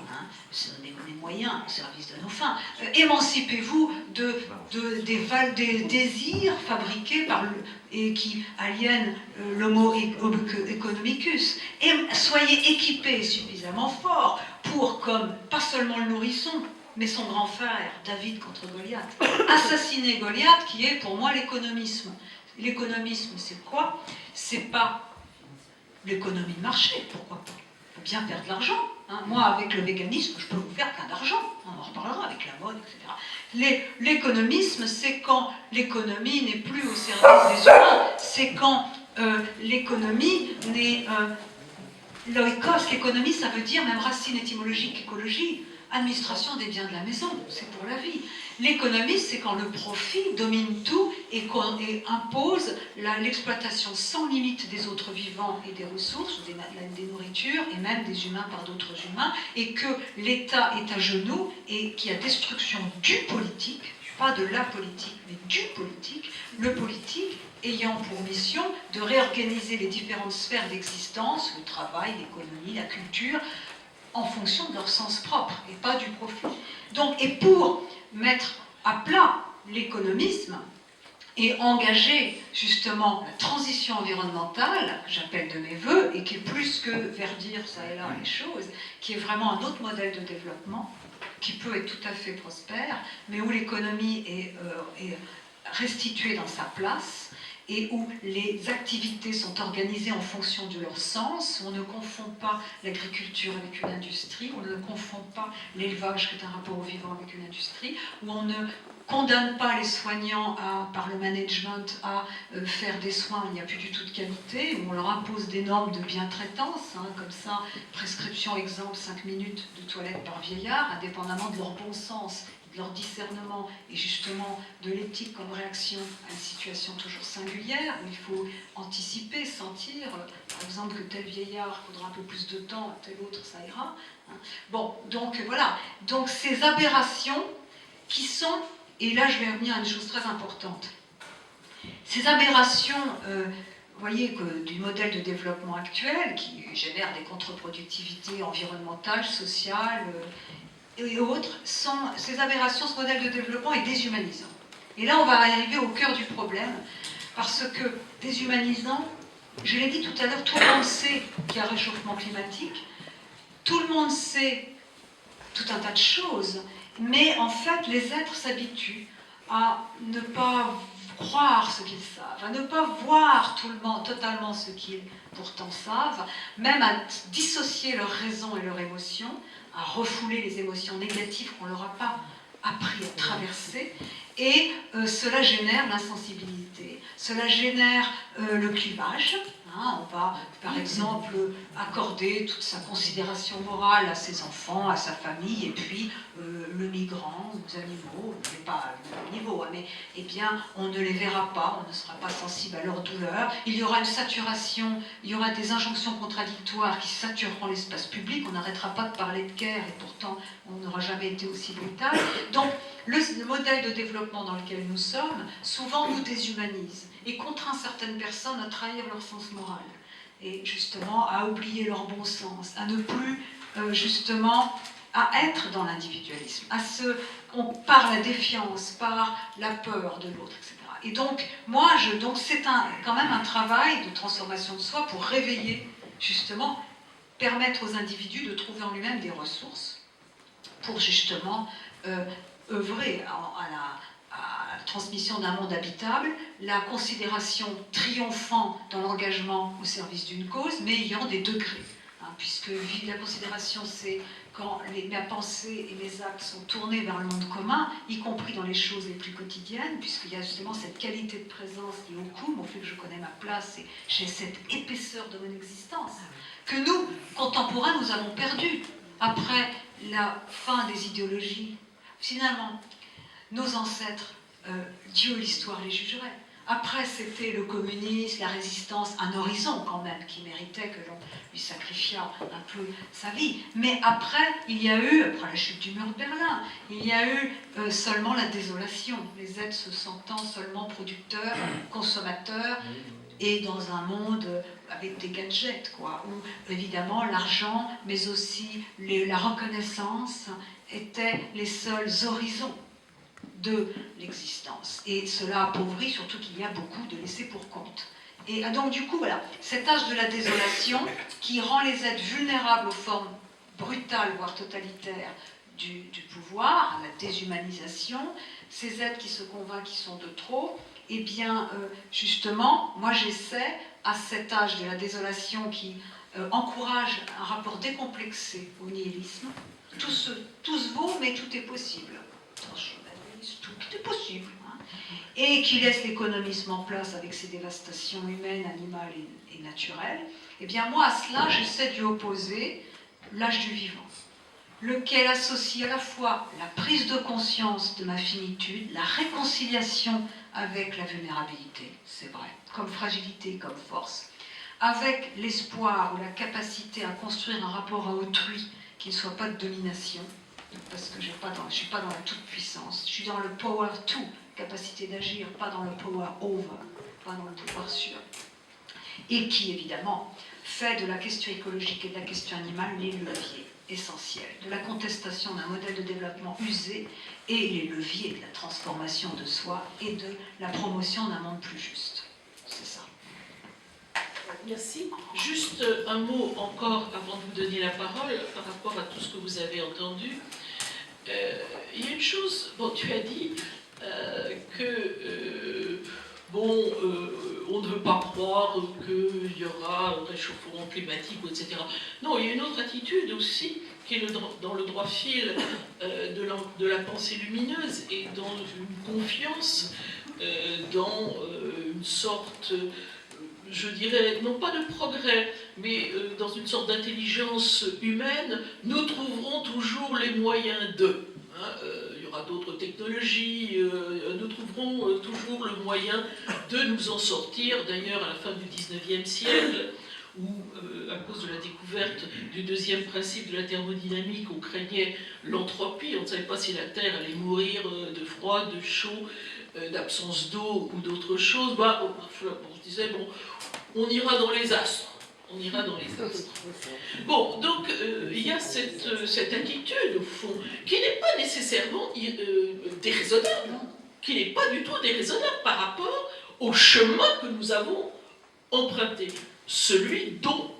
ce sont des moyens au service de nos fins. Émancipez-vous des désirs fabriqués et qui aliènent l'homo economicus. Et soyez équipés suffisamment fort pour, comme pas seulement le nourrisson, mais son grand frère, David contre Goliath, assassiner Goliath, qui est pour moi l'économisme. L'économisme, c'est quoi? C'est pas l'économie de marché, pourquoi pas? Il faut bien perdre de l'argent. Moi, avec le véganisme, je peux vous faire plein d'argent. On en reparlera avec la mode, etc. L'économisme, c'est quand l'économie n'est plus au service des humains. C'est quand l'économie n'est... L'oikos, l'économie, ça veut dire, même racine étymologique, écologie, administration des biens de la maison, c'est pour la vie. L'économie, c'est quand le profit domine tout et impose l'exploitation sans limite des autres vivants et des ressources, des nourritures et même des humains par d'autres humains, et que l'État est à genoux et qu'il y a destruction du politique, pas de la politique, mais du politique, le politique ayant pour mission de réorganiser les différentes sphères d'existence, le travail, l'économie, la culture, en fonction de leur sens propre et pas du profit. Donc, et pour mettre à plat l'économisme et engager justement la transition environnementale, que j'appelle de mes voeux, et qui est plus que verdir ça et là les choses, qui est vraiment un autre modèle de développement, qui peut être tout à fait prospère, mais où l'économie est restituée dans sa place, et où les activités sont organisées en fonction de leur sens, où on ne confond pas l'agriculture avec une industrie, on ne confond pas l'élevage qui est un rapport au vivant avec une industrie, où on ne condamne pas les soignants par le management à faire des soins où il n'y a plus du tout de qualité, où on leur impose des normes de bientraitance, comme ça, prescription exemple 5 minutes de toilette par vieillard, indépendamment de leur bon sens de leur discernement et justement de l'éthique comme réaction à une situation toujours singulière, où il faut anticiper, sentir, par exemple que tel vieillard faudra un peu plus de temps, tel autre ça ira. Bon, donc voilà, donc ces aberrations qui sont, et là je vais revenir à une chose très importante, ces aberrations, vous voyez, du modèle de développement actuel, qui génère des contre-productivités environnementales, sociales et autres, ces aberrations, ce modèle de développement est déshumanisant. Et là, on va arriver au cœur du problème, parce que déshumanisant, je l'ai dit tout à l'heure, tout le monde sait qu'il y a réchauffement climatique, tout le monde sait tout un tas de choses, mais en fait, les êtres s'habituent à ne pas croire ce qu'ils savent, à ne pas voir totalement ce qu'ils pourtant savent, même à dissocier leur raison et leur émotion, à refouler les émotions négatives qu'on ne leur a pas appris à traverser, et cela génère l'insensibilité, cela génère le clivage. On va, par exemple, accorder toute sa considération morale à ses enfants, à sa famille, et puis le migrant, aux animaux, mais pas à le même niveau, mais eh bien, on ne les verra pas, on ne sera pas sensible à leur douleur. Il y aura une saturation, il y aura des injonctions contradictoires qui satureront l'espace public, on n'arrêtera pas de parler de guerre, et pourtant, on n'aura jamais été aussi brutal. Donc, le modèle de développement dans lequel nous sommes, souvent nous déshumanise et contraint certaines personnes à trahir leur sens moral et justement à oublier leur bon sens, à ne plus justement à être dans l'individualisme, par la défiance, par la peur de l'autre, etc. Et donc, c'est quand même un travail de transformation de soi pour réveiller, justement, permettre aux individus de trouver en lui-même des ressources pour justement œuvrer à la transmission d'un monde habitable, la considération triomphant dans l'engagement au service d'une cause, mais ayant des degrés. Puisque la considération, c'est quand ma pensée et mes actes sont tournés vers le monde commun, y compris dans les choses les plus quotidiennes, puisqu'il y a justement cette qualité de présence qui est au coum, au fait que je connais ma place et j'ai cette épaisseur de mon existence, que nous, contemporains, nous avons perdu après la fin des idéologies. Finalement, nos ancêtres, Dieu, l'histoire les jugerait. Après, c'était le communisme, la résistance, un horizon quand même, qui méritait que l'on lui sacrifiât un peu sa vie. Mais après, il y a eu, après la chute du mur de Berlin, il y a eu seulement la désolation, les êtres se sentant seulement producteurs, consommateurs, et dans un monde avec des gadgets, quoi, où évidemment l'argent, mais aussi la reconnaissance étaient les seuls horizons de l'existence. Et cela appauvrit, surtout qu'il y a beaucoup de laissés pour compte. Et donc du coup, voilà, cet âge de la désolation qui rend les êtres vulnérables aux formes brutales, voire totalitaires du pouvoir, à la déshumanisation, ces êtres qui se convainquent qu'ils sont de trop, eh bien, justement, moi j'essaie, à cet âge de la désolation qui encourage un rapport décomplexé au nihilisme, tout se vaut, mais tout est possible. Tout est possible. Et qui laisse l'économisme en place avec ses dévastations humaines, animales et naturelles, eh bien moi à cela j'essaie de lui opposer l'âge du vivant, lequel associe à la fois la prise de conscience de ma finitude, la réconciliation avec la vulnérabilité, c'est vrai, comme fragilité, comme force, avec l'espoir ou la capacité à construire un rapport à autrui qui ne soit pas de domination, parce que je ne suis pas dans la toute-puissance, je suis dans le power to, capacité d'agir, pas dans le power over, pas dans le pouvoir sur. Et qui, évidemment, fait de la question écologique et de la question animale les leviers essentiels de la contestation d'un modèle de développement usé et les leviers de la transformation de soi et de la promotion d'un monde plus juste. C'est ça. Merci. Juste un mot encore avant de vous donner la parole par rapport à tout ce que vous avez entendu. Il y a une chose, bon, tu as dit on ne veut pas croire qu'il y aura un réchauffement climatique, etc. Non, il y a une autre attitude aussi, qui est dans le droit fil de la pensée lumineuse et dans une confiance, dans une sorte, je dirais, non pas de progrès, mais dans une sorte d'intelligence humaine, nous trouverons toujours les moyens d'eux. Il y aura aura d'autres technologies, nous trouverons toujours le moyen de nous en sortir. D'ailleurs, à la fin du 19e siècle, où, à cause de la découverte du deuxième principe de la thermodynamique, on craignait l'entropie, on ne savait pas si la Terre allait mourir de froid, de chaud, d'absence d'eau ou d'autres choses, on se disait, bon, on ira dans les astres. On ira dans les astres. Bon, donc il y a cette inquiétude, au fond, qui n'est pas nécessairement déraisonnable, qui n'est pas du tout déraisonnable par rapport au chemin que nous avons emprunté, celui dont,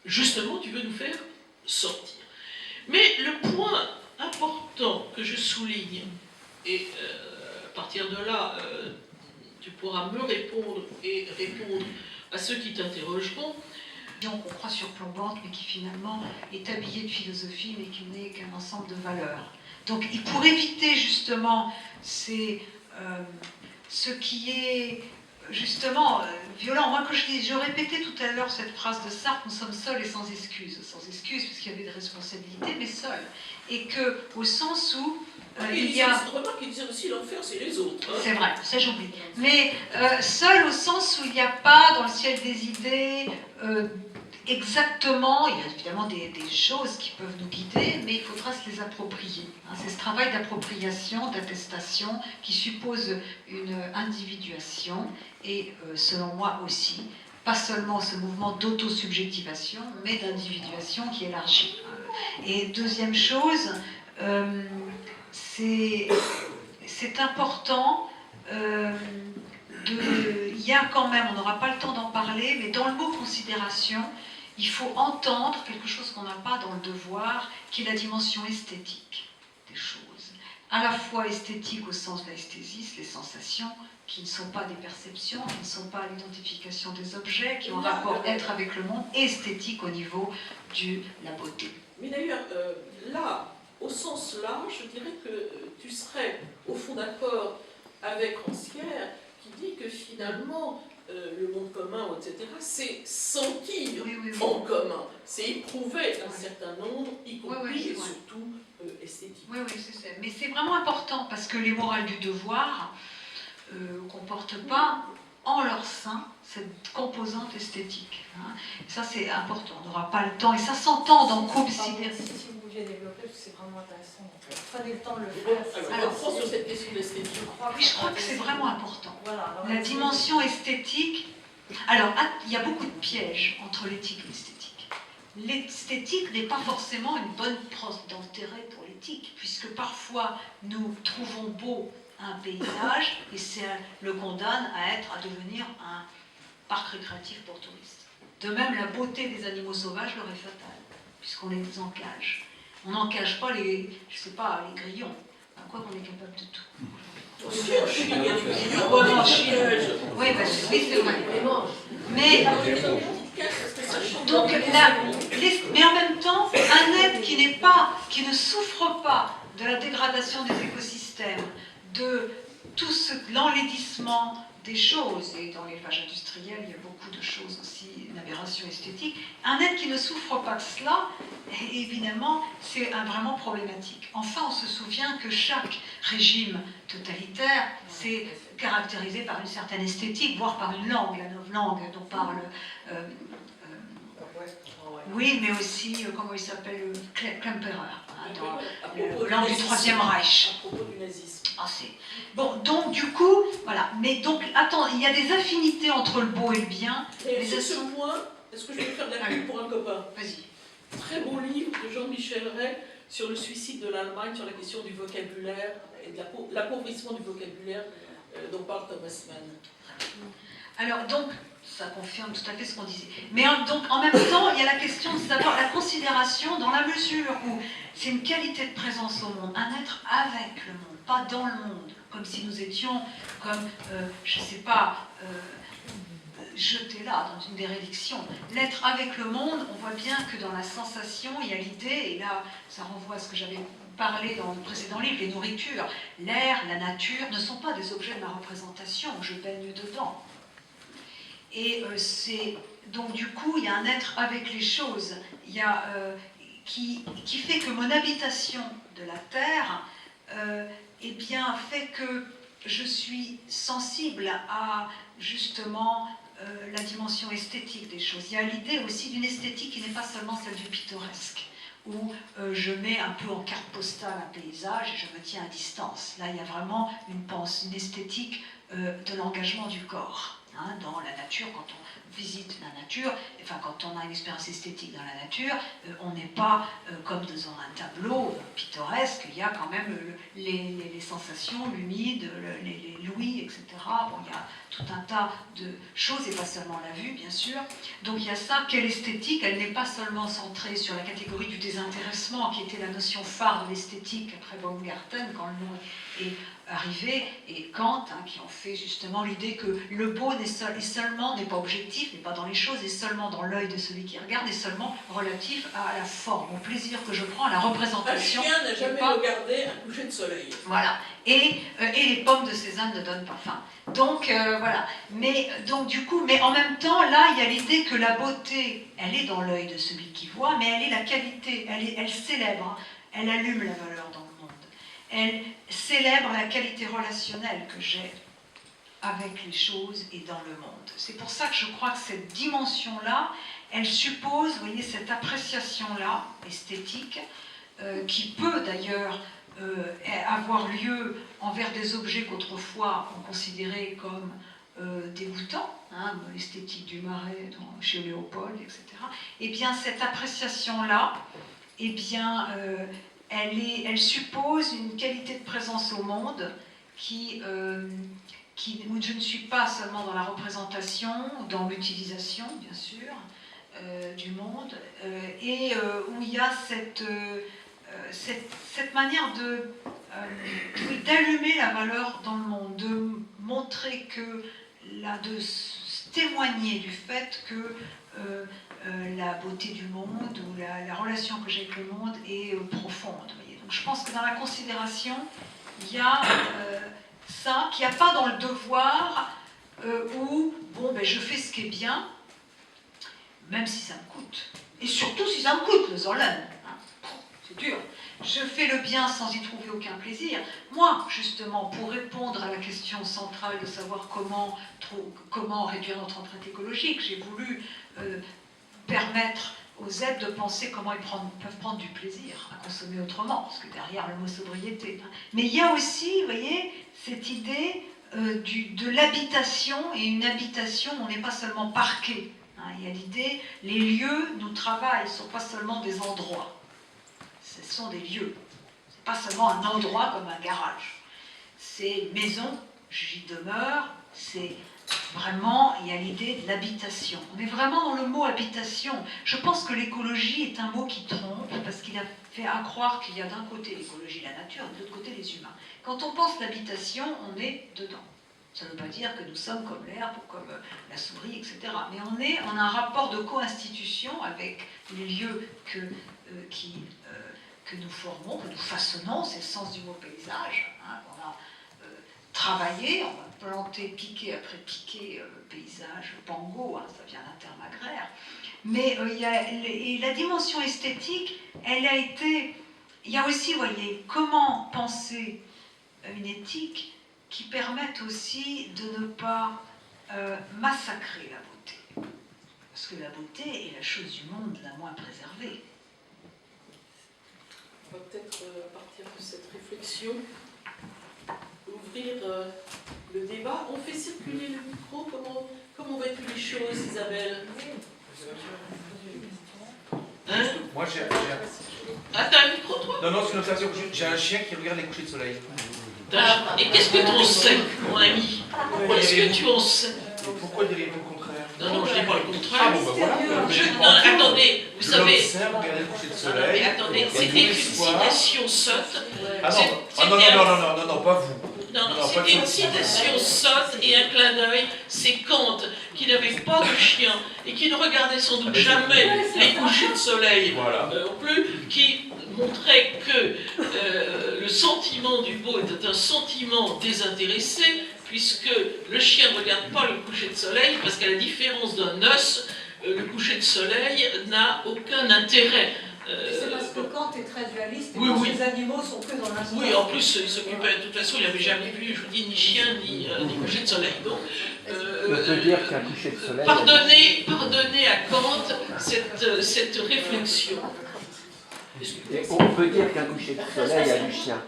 justement, tu veux nous faire sortir. Mais le point important que je souligne, et à partir de là, tu pourras me répondre et répondre à ceux qui t'interrogeront. Qu'on croit surplombante, mais qui finalement est habillée de philosophie, mais qui n'est qu'un ensemble de valeurs. Donc, pour éviter justement ce qui est justement violent, moi, je répétais tout à l'heure cette phrase de Sartre, nous sommes seuls et sans excuses. Sans excuses, puisqu'il y avait des responsabilités, mais seuls. Et que, au sens où il y a... Remarque qu'il disait aussi l'enfer, c'est les autres. Hein. C'est vrai, ça j'oublie. Mais seul au sens où il n'y a pas dans le ciel des idées exactement, il y a évidemment des choses qui peuvent nous guider, mais il faudra se les approprier. Hein. C'est ce travail d'appropriation, d'attestation, qui suppose une individuation, et selon moi aussi, pas seulement ce mouvement d'autosubjectivation, mais d'individuation qui élargit. Et deuxième chose, c'est important, il y a quand même, on n'aura pas le temps d'en parler, mais dans le mot considération, il faut entendre quelque chose qu'on n'a pas dans le devoir, qui est la dimension esthétique des choses. À la fois esthétique au sens de l'esthésis, les sensations, qui ne sont pas des perceptions, qui ne sont pas l'identification des objets, qui ont rapport être avec le monde, esthétique au niveau de la beauté. Mais d'ailleurs, là, au sens large, je dirais que tu serais au fond d'accord avec Rancière, qui dit que finalement, le monde commun, etc., c'est sentir en commun, c'est éprouver un certain nombre, y compris et surtout esthétique. Oui, c'est ça. Mais c'est vraiment important, parce que les morales du devoir ne comportent pas en leur sein cette composante esthétique. Hein. Ça, c'est important. On n'aura pas le temps, et ça s'entend dans considération. Si vous vouliez développer, parce que c'est vraiment intéressant. Prenez le temps de le faire. Alors, prends sur cette question d'esthétique. Oui, je crois que c'est vraiment important. Voilà, la dimension esthétique. Alors, il y a beaucoup de pièges entre l'éthique et l'esthétique. L'esthétique n'est pas forcément une bonne preuve d'intérêt pour l'éthique, puisque parfois nous trouvons beau un paysage et ça le condamne à devenir un parc récréatif pour touristes. De même, la beauté des animaux sauvages leur est fatale, puisqu'on les encage. On n'encage pas les grillons, quoi qu'on est capable de tout. Aussi en Chine, il y a des grillons, en Chine. Oui, c'est vrai. Mais, donc, mais en même temps, un être qui ne souffre pas de la dégradation des écosystèmes, de tout l'enlaidissement des choses, et dans l'élevage industriel, il y a beaucoup de choses aussi, une aberration esthétique, un être qui ne souffre pas de cela, évidemment, c'est vraiment problématique. Enfin, on se souvient que chaque régime totalitaire s'est caractérisé par une certaine esthétique, voire par une langue, la novlangue dont parle... oui, mais aussi, comment il s'appelle, Klemperer, dans langue du Troisième Reich. À propos du nazisme. Bon, donc du coup, voilà. Mais donc, attends, il y a des affinités entre le beau et le bien. Et sur ce point, est-ce que je vais faire de la pub pour un copain? Vas-y. Très beau livre de Jean-Michel Rey sur le suicide de l'Allemagne, sur la question du vocabulaire et de l'appauvrissement du vocabulaire dont parle Thomas Mann. Alors donc, ça confirme tout à fait ce qu'on disait. Mais donc, en même temps, il y a la question de savoir la considération dans la mesure où c'est une qualité de présence au monde, un être avec le monde, pas dans le monde, comme si nous étions comme, je ne sais pas, jetés là, dans une dérédiction. L'être avec le monde, on voit bien que dans la sensation, il y a l'idée, et là, ça renvoie à ce que j'avais parlé dans le précédent livre, les nourritures. L'air, la nature ne sont pas des objets de ma représentation, je baigne dedans. Et donc du coup, il y a un être avec les choses, qui fait que mon habitation de la terre eh bien, fait que je suis sensible à, justement, la dimension esthétique des choses. Il y a l'idée aussi d'une esthétique qui n'est pas seulement celle du pittoresque, où je mets un peu en carte postale un paysage et je me tiens à distance. Là, il y a vraiment une esthétique de l'engagement du corps. Hein, dans la nature, quand on visite la nature, enfin quand on a une expérience esthétique dans la nature, on n'est pas comme dans un tableau pittoresque, il y a quand même les sensations, l'humide, les l'ouïe, etc. Bon, il y a tout un tas de choses, et pas seulement la vue, bien sûr. Donc il y a ça, quelle esthétique, elle n'est pas seulement centrée sur la catégorie du désintéressement, qui était la notion phare de l'esthétique après Baumgarten, quand le nom est arrivé, et Kant, hein, qui ont fait justement l'idée que le beau n'est pas objectif, n'est pas dans les choses, est seulement dans l'œil de celui qui regarde, est seulement relatif à la forme, au plaisir que je prends, à la représentation. Un chien n'a jamais regardé un coucher de soleil. Voilà. Et les pommes de Cézanne ne donnent pas faim. Donc, voilà. Mais, donc, du coup, mais en même temps, là, il y a l'idée que la beauté, elle est dans l'œil de celui qui voit, mais elle est la qualité, elle célèbre, hein, elle allume la valeur dans le monde. Elle célèbre la qualité relationnelle que j'ai avec les choses et dans le monde. C'est pour ça que je crois que cette dimension-là, elle suppose, vous voyez, cette appréciation-là, esthétique, qui peut d'ailleurs avoir lieu envers des objets qu'autrefois on considérait comme dégoûtants, hein, l'esthétique du Marais chez Léopold, etc. Eh bien, cette appréciation-là, eh bien, elle suppose une qualité de présence au monde où je ne suis pas seulement dans la représentation, dans l'utilisation, bien sûr, du monde, et où il y a cette manière d'allumer la valeur dans le monde, de montrer que, de témoigner du fait que la beauté du monde ou la relation que j'ai avec le monde est profonde. Voyez. Donc je pense que dans la considération, il y a ça, qu'il n'y a pas dans le devoir où, bon, ben, je fais ce qui est bien, même si ça me coûte. Et surtout si ça me coûte, le Zollern. Hein. C'est dur. Je fais le bien sans y trouver aucun plaisir. Moi, justement, pour répondre à la question centrale de savoir comment réduire notre empreinte écologique, j'ai voulu permettre aux aides de penser comment ils peuvent prendre du plaisir à consommer autrement, parce que derrière le mot sobriété. Mais il y a aussi, vous voyez, cette idée de l'habitation, et une habitation, on n'est pas seulement parqué. Hein, il y a l'idée, les lieux nous travaillent, ce ne sont pas seulement des endroits. Ce sont des lieux. Ce n'est pas seulement un endroit comme un garage. C'est une maison, j'y demeure, c'est vraiment, il y a l'idée de l'habitation. On est vraiment dans le mot habitation. Je pense que l'écologie est un mot qui trompe, parce qu'il a fait croire qu'il y a d'un côté l'écologie, la nature, et de l'autre côté les humains. Quand on pense l'habitation, on est dedans. Ça ne veut pas dire que nous sommes comme l'herbe ou comme la souris, etc. Mais on a un rapport de co-institution avec les lieux que nous formons, que nous façonnons, c'est le sens du mot paysage. Hein, on a travaillé, on a planté, piqué après piqué paysage, pango, hein, ça vient d'un terme agraire. Mais la dimension esthétique, elle a été... Il y a aussi, vous voyez, comment penser une éthique qui permette aussi de ne pas massacrer la beauté. Parce que la beauté est la chose du monde la moins préservée. On va peut-être, à partir de cette réflexion, ouvrir le débat. On fait circuler le micro. Comment vois-tu les choses, Isabelle? Hein? Moi, j'ai Ah, t'as un micro, toi? Non, c'est une observation. J'ai un chien qui regarde les couchers de soleil. Et qu'est-ce que tu en sais, mon ami? Qu'est-ce que tu en sais? Pourquoi diriez-vous le contraire? Non, je dis pas le contraire. Ah bon, bah voilà. Non, attendez, vous Je savez... l'observe regarder le coucher de Non, soleil. mais attendez, c'était une citation sotte. Ah non, pas vous. Non, c'était une citation sotte et un clin d'œil. C'est Kant, qui n'avait pas de chien et qui ne regardait sans doute jamais les couchers de soleil non plus, qui montrait que le sentiment du beau était un sentiment désintéressé, puisque le chien ne regarde pas le coucher de soleil, parce qu'à la différence d'un os, le coucher de soleil n'a aucun intérêt C'est parce que Kant est très dualiste et Oui, que oui. les animaux sont que dans l'instant. Oui, en plus, il s'occupait, de toute façon, il n'avait jamais vu, je vous dis, ni chien, ni coucher de soleil. Donc, On peut dire qu'un coucher de soleil... pardonnez à Kant cette réflexion. Et on peut dire qu'un coucher de soleil a du chien.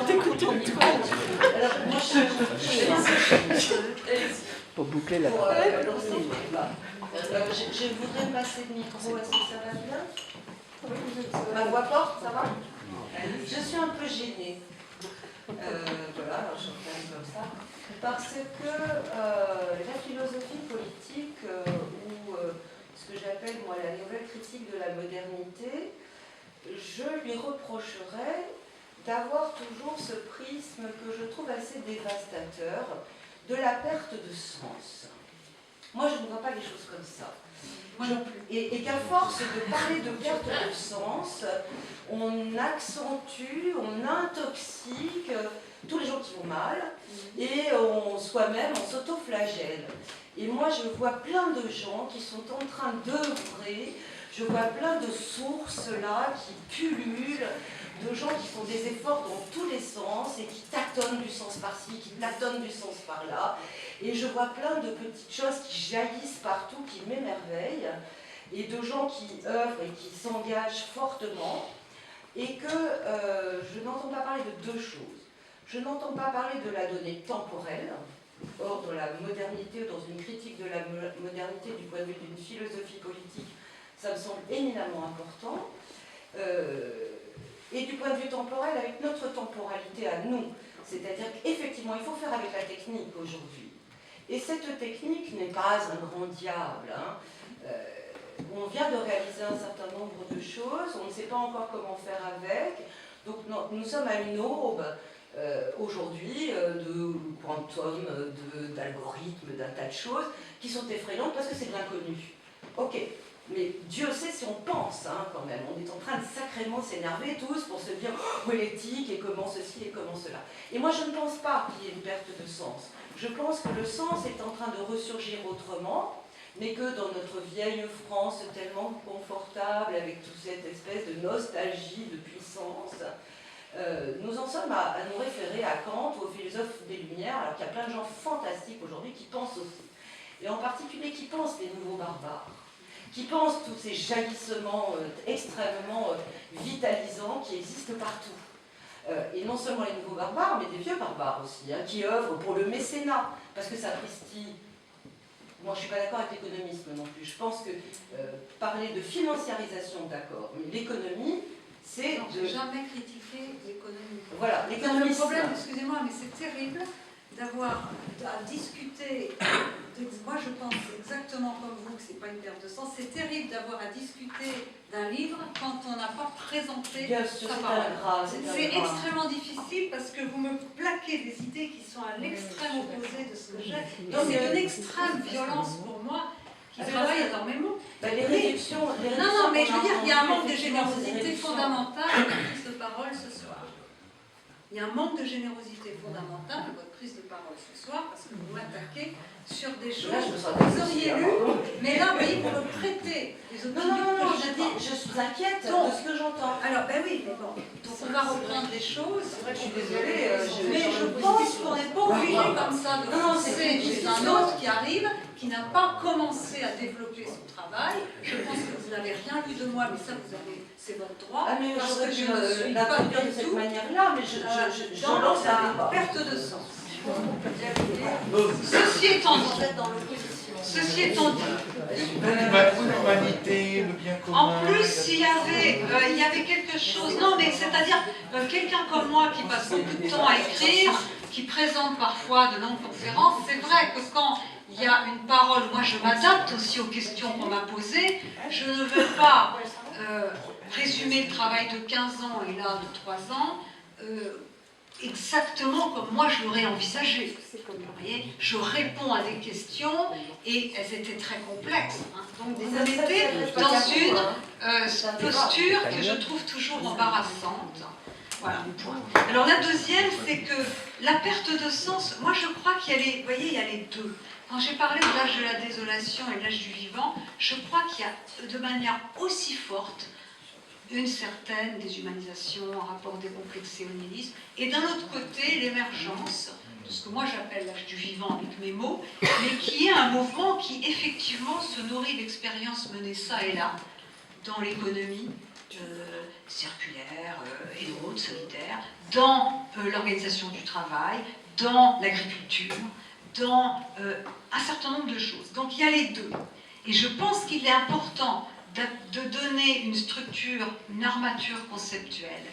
T'es content de toi. Alors, moi, Pour boucler la... pour lancer le débat. Je voudrais passer le micro, est-ce que ça va bien? Ma voix porte, ça va? Je suis un peu gênée. Voilà, alors je regarde comme ça. Parce que la philosophie politique, ou ce que j'appelle moi la nouvelle critique de la modernité, je lui reprocherais d'avoir toujours ce prisme que je trouve assez dévastateur de la perte de sens. Moi, je ne vois pas les choses comme ça. Et qu'à force de parler de perte de sens, on accentue, on intoxique tous les gens qui vont mal, et soi-même, on s'autoflagelle. Et moi, je vois plein de gens qui sont en train d'œuvrer, je vois plein de sources là qui pullulent, de gens qui font des efforts dans tous les sens et qui tâtonnent du sens par-ci, qui tâtonnent du sens par-là. Et je vois plein de petites choses qui jaillissent partout, qui m'émerveillent, et de gens qui œuvrent et qui s'engagent fortement, et que je n'entends pas parler de deux choses. Je n'entends pas parler de la donnée temporelle. Or, dans la modernité, dans une critique de la modernité du point de vue d'une philosophie politique, ça me semble éminemment important. Et du point de vue temporel, avec notre temporalité à nous. C'est-à-dire qu'effectivement, il faut faire avec la technique aujourd'hui. Et cette technique n'est pas un grand diable. On vient de réaliser un certain nombre de choses, on ne sait pas encore comment faire avec. Donc nous sommes à une aube aujourd'hui de quantum, d'algorithmes, d'un tas de choses qui sont effrayantes parce que c'est de l'inconnu. Ok, mais Dieu sait si on pense quand même. On est en train de sacrément s'énerver tous pour se dire où est l'éthique et comment ceci et comment cela. Et moi je ne pense pas qu'il y ait une perte de sens. Je pense que le sens est en train de ressurgir autrement, mais que dans notre vieille France tellement confortable, avec toute cette espèce de nostalgie, de puissance, nous en sommes à nous référer à Kant, aux philosophes des Lumières, alors qu'il y a plein de gens fantastiques aujourd'hui qui pensent aussi. Et en particulier qui pensent les nouveaux barbares, qui pensent tous ces jaillissements extrêmement vitalisants qui existent partout. Et non seulement les nouveaux barbares, mais des vieux barbares aussi, qui œuvrent pour le mécénat, parce que sapristi. Moi, je ne suis pas d'accord avec l'économisme non plus. Je pense que parler de financiarisation, d'accord, mais l'économie, c'est Non, de... j'ai jamais critiqué l'économie. Voilà, Le l'économisme. problème, excusez-moi, mais c'est terrible d'avoir à discuter. Moi, je pense exactement comme vous que c'est pas une perte de sens. C'est terrible d'avoir à discuter d'un livre quand on n'a pas présenté Bien sûr, sa c'est parole. ingrat, c'est C'est ingrat. extrêmement difficile parce que vous me plaquez des idées qui sont à l'extrême opposé de ce que j'ai. Et Non, mais c'est une extrême violence pour moi qui Ah, mais travaille parce que- énormément. Les réductions... Non, mais je veux dire, il y a un manque de effectivement, c'est des générosité réductions. fondamentale dans votre prise de parole ce soir. Il y a un manque de générosité fondamentale dans votre prise de parole ce soir parce que vous m'attaquez sur des Là, choses je me sens que vous auriez déçue, lues, pardon. mais là, vous voyez, vous me prêtez des Non, opinions non, que je n'ai dis, pas. je suis inquiète Donc, de ce que j'entends. Alors, ben oui, mais bon. Donc, on va reprendre des choses. C'est vrai que je suis désolée. Mais je pense qu'on n'est pas obligé comme ça de Non, foncer c'est une chez un discussion. autre qui arrive, qui n'a pas commencé à développer son travail. Je pense que vous n'avez rien lu de moi, mais ça, c'est votre droit. Ah, mais parce j'aurais que pu je ne suis pas l'introduire de du cette tout manière-là, mais je dans lance un la débat. perte de sens. Ceci étant dit, ceci étant dit, L'humanité, le bien commun. en plus, il y avait quelque chose. Non, mais c'est-à-dire quelqu'un comme moi qui passe beaucoup de temps à écrire, qui présente parfois de longues conférences, c'est vrai que quand il y a une parole, moi je m'adapte aussi aux questions qu'on m'a posées. Je ne veux pas résumer le travail de 15 ans et là de 3 ans. Exactement comme moi je l'aurais envisagé. Vous voyez, je réponds à des questions et elles étaient très complexes. Donc vous mettez dans une posture que je trouve toujours embarrassante. Voilà, mon point. Alors la deuxième, c'est que la perte de sens, moi je crois qu'il y a les, vous voyez, il y a les deux. Quand j'ai parlé de l'âge de la désolation et de l'âge du vivant, je crois qu'il y a de manière aussi forte une certaine déshumanisation, un rapport décomplexé au nihilisme, et d'un autre côté, l'émergence de ce que moi j'appelle l'âge du vivant avec mes mots, mais qui est un mouvement qui effectivement se nourrit d'expériences menées ça et là, dans l'économie circulaire et d'autres, solidaire, dans l'organisation du travail, dans l'agriculture, dans un certain nombre de choses. Donc il y a les deux. Et je pense qu'il est important de donner une structure, une armature conceptuelle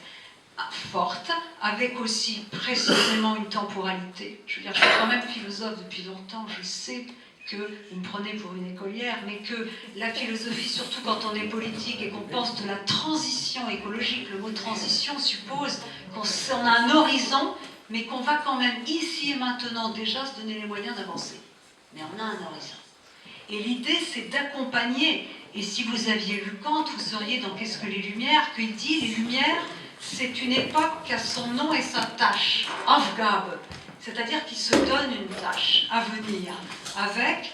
forte, avec aussi précisément une temporalité. Je veux dire, je suis quand même philosophe depuis longtemps, je sais que vous me prenez pour une écolière, mais que la philosophie, surtout quand on est politique et qu'on pense de la transition écologique, le mot transition suppose qu'on a un horizon, mais qu'on va quand même ici et maintenant déjà se donner les moyens d'avancer. Mais on a un horizon. Et l'idée, c'est d'accompagner, et si vous aviez lu Kant, vous sauriez dans Qu'est-ce que les Lumières, qu'il dit, les Lumières, c'est une époque qui a son nom et sa tâche, Aufgabe, c'est-à-dire qu'il se donne une tâche à venir, avec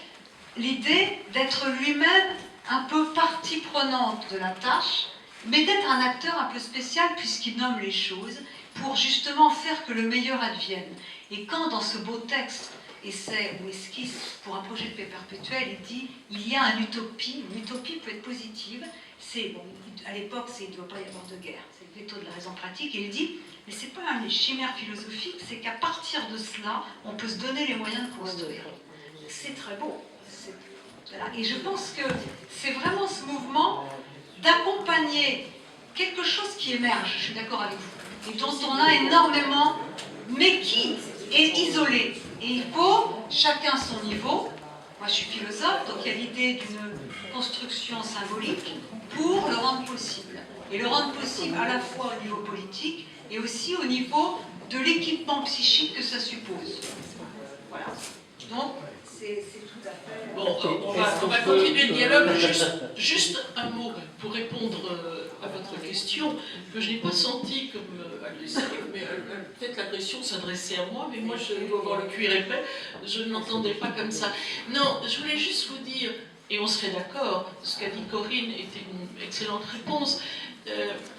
l'idée d'être lui-même un peu partie prenante de la tâche, mais d'être un acteur un peu spécial puisqu'il nomme les choses, pour justement faire que le meilleur advienne. Et quand dans ce beau texte, essai ou esquisse pour un projet de paix perpétuelle, il dit il y a une utopie peut être positive, c'est, bon, à l'époque, il ne doit pas y avoir de guerre, c'est le veto de la raison pratique, et il dit, mais ce n'est pas une chimère philosophique, c'est qu'à partir de cela, on peut se donner les moyens de construire. C'est très beau. Voilà. Et je pense que c'est vraiment ce mouvement d'accompagner quelque chose qui émerge, je suis d'accord avec vous, et dont on a énormément, mais qui est isolé. Et il faut, chacun son niveau. Moi je suis philosophe, donc il y a l'idée d'une construction symbolique pour le rendre possible. Et le rendre possible à la fois au niveau politique et aussi au niveau de l'équipement psychique que ça suppose. Voilà. Donc, c'est tout à fait... Bon, on va continuer le dialogue. Juste un mot pour répondre à votre question, que je n'ai pas senti comme agressive, mais peut-être l'agression s'adressait à moi, mais moi je dois avoir le cuir épais, je ne l'entendais pas comme ça. Non, je voulais juste vous dire, et on serait d'accord, ce qu'a dit Corinne était une excellente réponse.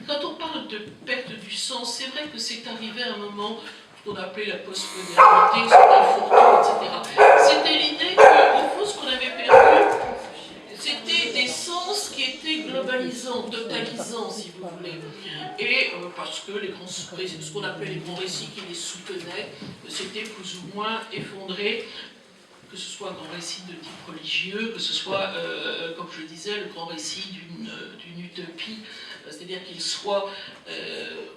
Quand on parle de perte du sens, c'est vrai que c'est arrivé à un moment qu'on appelait la postmodernité, c'était un fourre-tout, etc. C'était l'idée qu'au fond, ce qu'on avait perdu, c'était des sens qui étaient globalisants, totalisants, si vous voulez. Et parce que les grands, ce qu'on appelait les grands récits qui les soutenaient, c'était plus ou moins effondré, que ce soit un grand récit de type religieux, que ce soit, comme je le disais, le grand récit d'une utopie, c'est-à-dire qu'il soit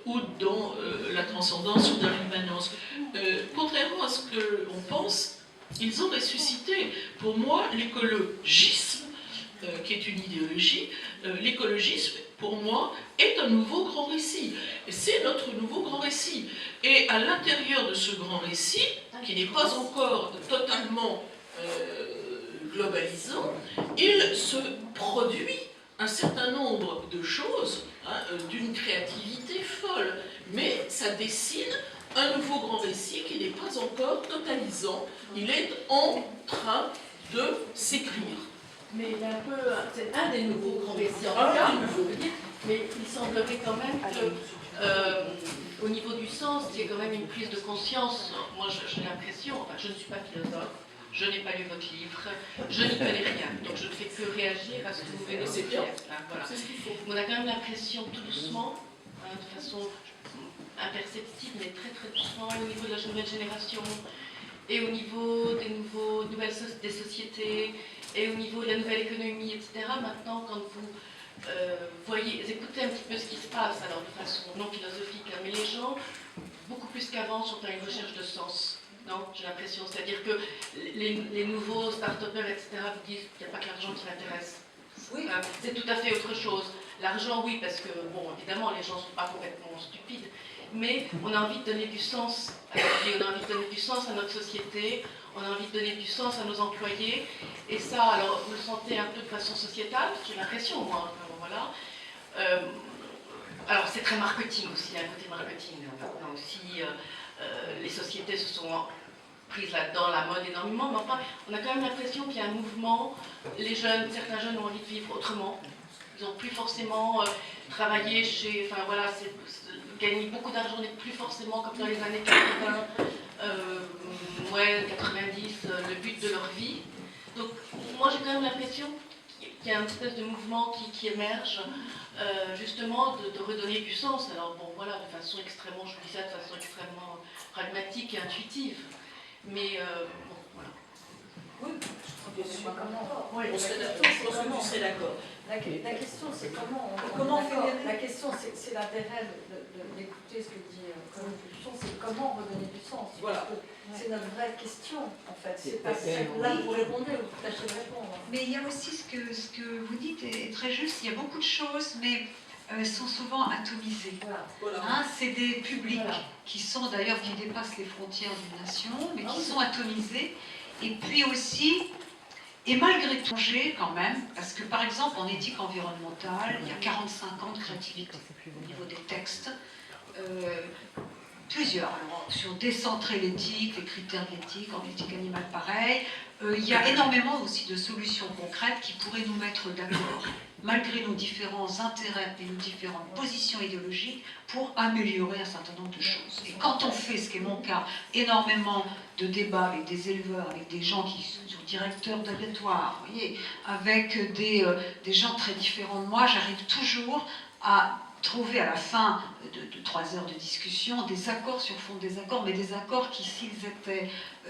ou dans la transcendance ou dans l'immanence. Contrairement à ce qu'on pense, ils ont ressuscité. Pour moi, l'écologisme, qui est une idéologie, l'écologisme, pour moi, est un nouveau grand récit. C'est notre nouveau grand récit. Et à l'intérieur de ce grand récit, qui n'est pas encore totalement globalisant, il se produit un certain nombre de choses, hein, d'une créativité folle, mais ça dessine un nouveau grand récit qui n'est pas encore totalisant, il est en train de s'écrire. Mais il est un peu, c'est un des nouveaux grands récits en tout cas, mais il semblerait quand même que, au niveau du sens, il y a quand même une prise de conscience. Moi, j'ai l'impression, enfin, je ne suis pas philosophe, je n'ai pas lu votre livre, je n'y connais rien, donc je ne fais que réagir à ce que vous venez de dire. Voilà. On a quand même l'impression, tout doucement, hein, de façon imperceptible, mais très très doucement, au niveau de la nouvelle génération, et au niveau des sociétés, et au niveau de la nouvelle économie, etc. Maintenant, quand vous écoutez un petit peu ce qui se passe, alors de façon non philosophique, hein, mais les gens, beaucoup plus qu'avant, sont à une recherche de sens. Non, j'ai l'impression. C'est-à-dire que les nouveaux start-upers, etc., vous disent qu'il n'y a pas que l'argent qui m'intéresse. Oui, c'est tout à fait autre chose. L'argent, oui, parce que, bon, évidemment, les gens ne sont pas complètement stupides, mais on a envie de donner du sens à notre vie, on a envie de donner du sens à notre société, on a envie de donner du sens à nos employés, et ça, alors, vous le sentez un peu de façon sociétale, j'ai l'impression, moi, enfin, voilà. alors c'est très marketing aussi, il y a un côté marketing. Maintenant aussi, les sociétés se sont prises là-dedans, la mode énormément, mais enfin, on a quand même l'impression qu'il y a un mouvement. Les jeunes, certains jeunes ont envie de vivre autrement. Ils n'ont plus forcément travaillé chez, enfin voilà, gagner beaucoup d'argent n'est plus forcément comme dans les années 80, 90, le but de leur vie. Donc moi j'ai quand même l'impression qu'il y a une espèce de mouvement qui émerge, justement de redonner du sens. Alors bon voilà, de façon extrêmement, je dis ça de façon extrêmement pragmatique et intuitive. Mais bon, voilà. Oui, je suis pas d'accord. Je pense que tu serais d'accord. La question, c'est comment Comment fédérer. La question, c'est l'intérêt d'écouter ce que dit Corinne Pulchon, c'est comment redonner du sens. Voilà. C'est notre vraie question, en fait. C'est pas là que vous répondez, vous tâchez de répondre. Mais il y a aussi ce que vous dites est très juste, il y a beaucoup de choses, mais sont souvent atomisées. Voilà. Hein, c'est des publics qui sont d'ailleurs, qui dépassent les frontières d'une nation, mais qui sont atomisés. Et puis aussi, et malgré tout, quand même, parce que par exemple en éthique environnementale, il y a 45 ans de créativité au niveau des textes. Plusieurs, alors, sur décentrer l'éthique, les critères de l'éthique, en éthique animale pareil. Il y a énormément aussi de solutions concrètes qui pourraient nous mettre d'accord, malgré nos différents intérêts et nos différentes positions idéologiques, pour améliorer un certain nombre de choses. Et quand on fait, ce qui est mon cas, énormément de débats avec des éleveurs, avec des gens qui sont directeurs d'abattoirs, vous voyez, avec des gens très différents de moi, j'arrive toujours à trouver à la fin de 3 heures de discussion des accords sur fond de désaccords, mais des accords qui,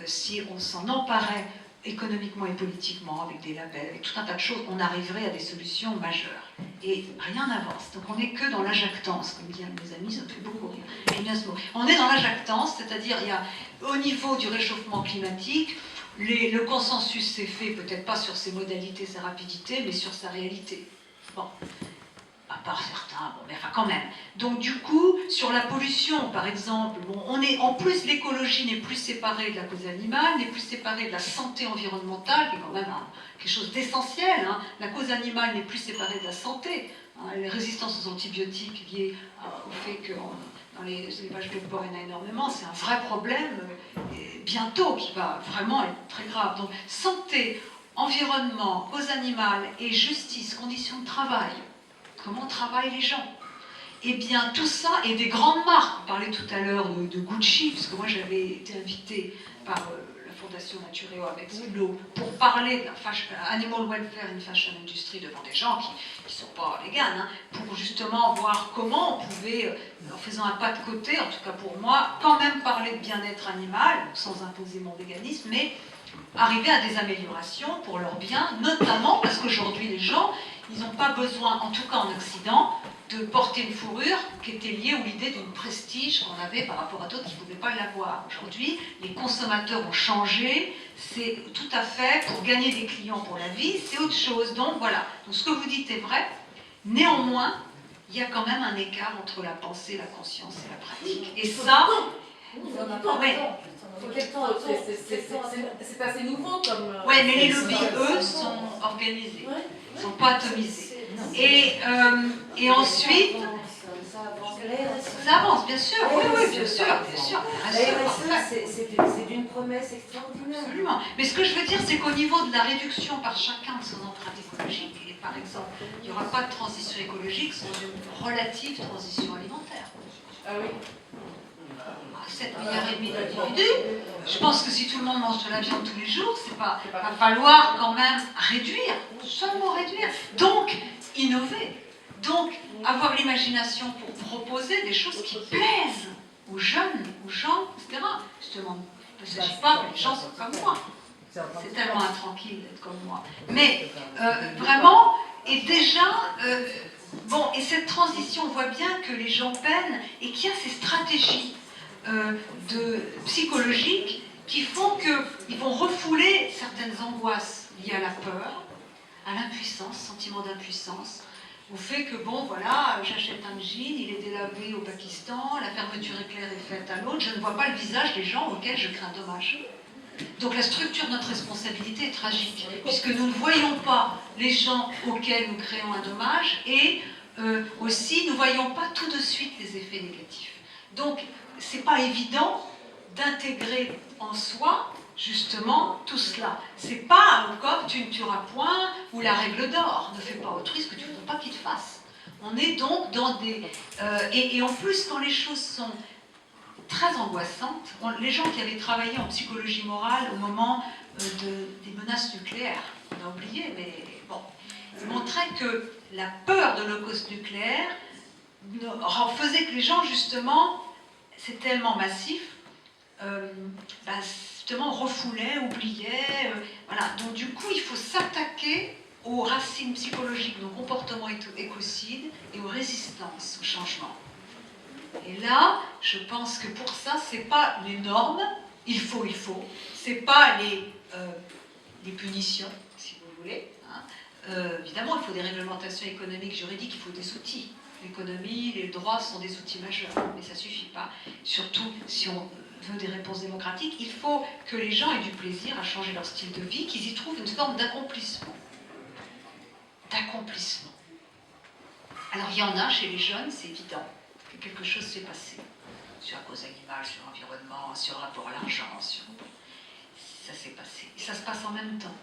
si on s'en emparait économiquement et politiquement, avec des labels, avec tout un tas de choses, on arriverait à des solutions majeures. Et rien n'avance. Donc on n'est que dans la jactance, comme disent mes amis, ça me fait beaucoup rire. J'aime bien ce mot. On est dans la jactance, c'est-à-dire il y a, au niveau du réchauffement climatique, le consensus s'est fait peut-être pas sur ses modalités, sa rapidité, mais sur sa réalité. Bon. À part certains, bon, mais enfin quand même. Donc du coup, sur la pollution, par exemple, bon, en plus l'écologie n'est plus séparée de la cause animale, n'est plus séparée de la santé environnementale, qui est quand même quelque chose d'essentiel. Hein. La cause animale n'est plus séparée de la santé. Hein. Les résistances aux antibiotiques liées au fait que dans les élevages de porc, il y en a énormément, c'est un vrai problème bientôt qui va vraiment être très grave. Donc santé, environnement, cause animale et justice, conditions de travail. Comment travaillent les gens? Eh bien, tout ça, et des grandes marques. On parlait tout à l'heure de Gucci, parce que moi j'avais été invitée par la Fondation Natureo avec Zillow pour parler de la Animal Welfare in Fashion Industry devant des gens qui ne sont pas véganes, hein, pour justement voir comment on pouvait, en faisant un pas de côté, en tout cas pour moi, quand même parler de bien-être animal, sans imposer mon véganisme, mais arriver à des améliorations pour leur bien, notamment parce qu'aujourd'hui les gens, ils n'ont pas besoin, en tout cas en Occident, de porter une fourrure qui était liée à l'idée d'une prestige qu'on avait par rapport à d'autres qui ne pouvaient pas l'avoir. Aujourd'hui, les consommateurs ont changé, c'est tout à fait pour gagner des clients pour la vie, c'est autre chose. Donc voilà, donc, ce que vous dites est vrai, néanmoins, il y a quand même un écart entre la pensée, la conscience et la pratique. Et ça, c'est assez nouveau comme... Oui, mais les lobbies, eux, sont organisés, ne sont pas atomisés. Et ensuite, ça avance, bien sûr, oui, bien sûr. La RSE, c'est d'une promesse extraordinaire. Absolument. Mais ce que je veux dire, c'est qu'au niveau de la réduction par chacun de son empreinte écologique, et par exemple, il n'y aura pas de transition écologique sans une relative transition alimentaire. Ah oui. 7,5 milliards d'individus, je pense que si tout le monde mange de la viande tous les jours, il va falloir quand même réduire, seulement réduire. Donc, innover. Donc, avoir l'imagination pour proposer des choses qui plaisent aux jeunes, aux gens, etc. Justement, il ne s'agit pas que les gens soient comme moi. C'est tellement intranquille d'être comme moi. Mais vraiment, et déjà, bon, et cette transition, on voit bien que les gens peinent et qu'il y a ces stratégies psychologiques qui font qu'ils vont refouler certaines angoisses liées à la peur, à l'impuissance, sentiment d'impuissance, au fait que, bon, voilà, j'achète un jean, il est délavé au Pakistan, la fermeture éclair est faite à l'autre, je ne vois pas le visage des gens auxquels je crée un dommage. Donc la structure de notre responsabilité est tragique, puisque nous ne voyons pas les gens auxquels nous créons un dommage et aussi, nous ne voyons pas tout de suite les effets négatifs. Donc, ce n'est pas évident d'intégrer en soi, justement, tout cela. Ce n'est pas comme tu ne tueras point ou la règle d'or. Ne fais pas autrui ce que tu ne veux pas qu'il te fasse. On est donc dans des... et en plus, quand les choses sont très angoissantes, les gens qui avaient travaillé en psychologie morale au moment des menaces nucléaires, on a oublié, mais bon, ils montraient que la peur de l'holocauste nucléaire faisait que les gens, justement, c'est tellement massif, justement, refoulaient, oubliaient. Voilà. Donc, du coup, il faut s'attaquer aux racines psychologiques, nos comportements écocides et aux résistances au changement. Et là, je pense que pour ça, c'est pas les normes, il faut, c'est pas les punitions, si vous voulez. Hein. Évidemment, il faut des réglementations économiques, juridiques, il faut des outils. L'économie, les droits sont des outils majeurs, mais ça suffit pas. Surtout, si on veut des réponses démocratiques, il faut que les gens aient du plaisir à changer leur style de vie, qu'ils y trouvent une forme d'accomplissement. Alors, il y en a chez les jeunes, c'est évident, que quelque chose s'est passé. Sur la cause animale, sur l'environnement, sur le rapport à l'argent, ça s'est passé. Et ça se passe en même temps.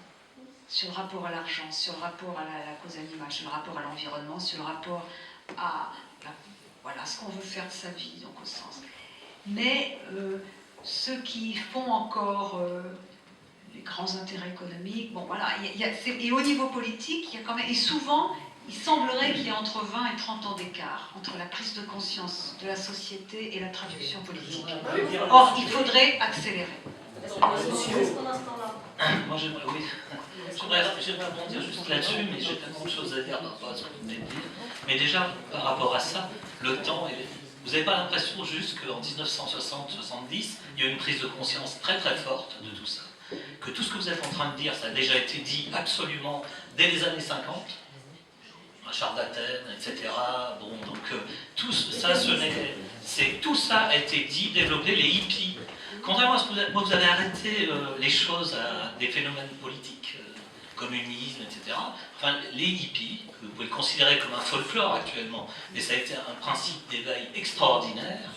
Sur le rapport à l'argent, sur le rapport à la cause animale, sur le rapport à l'environnement, sur le rapport à voilà, ce qu'on veut faire de sa vie, donc au sens. Mais ceux qui font encore les grands intérêts économiques, bon voilà, et au niveau politique, il y a quand même, et souvent, il semblerait qu'il y ait entre 20 et 30 ans d'écart entre la prise de conscience de la société et la traduction politique. Or, il faudrait accélérer. Moi, j'aimerais rebondir juste là-dessus, mais j'ai tellement de choses à dire par rapport à ce que vous venez de dire. Mais déjà, par rapport à ça, le temps, vous n'avez pas l'impression juste qu'en 1960-70, il y a eu une prise de conscience très très forte de tout ça. Que tout ce que vous êtes en train de dire, ça a déjà été dit absolument dès les années 50, la Charte d'Athènes, etc. Bon, donc tout ça a été dit, développé, les hippies. Contrairement à ce que vous avez arrêté les choses à des phénomènes politiques, communisme, etc. Enfin, les hippies, que vous pouvez le considérer comme un folklore actuellement, mais ça a été un principe d'éveil extraordinaire,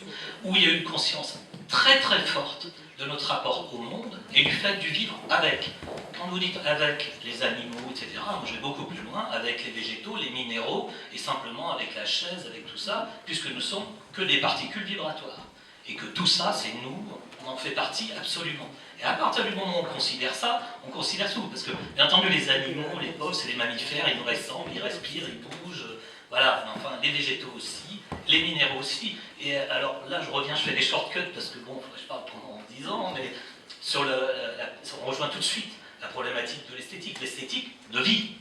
où il y a eu une conscience très très forte de notre rapport au monde et du fait du vivre avec. Quand vous dites avec les animaux, etc., moi je vais beaucoup plus loin, avec les végétaux, les minéraux, et simplement avec la chaise, avec tout ça, puisque nous ne sommes que des particules vibratoires. Et que tout ça, c'est nous, on en fait partie absolument. Et à partir du moment où on considère ça, on considère tout. Parce que, bien entendu, les animaux, les pauvres, c'est des mammifères, ils nous ressemblent, ils respirent, ils bougent, voilà, enfin, les végétaux aussi, les minéraux aussi. Et alors là, je reviens, je fais des shortcuts, parce que bon, je parle pendant 10 ans, mais on rejoint tout de suite la problématique de l'esthétique de vie,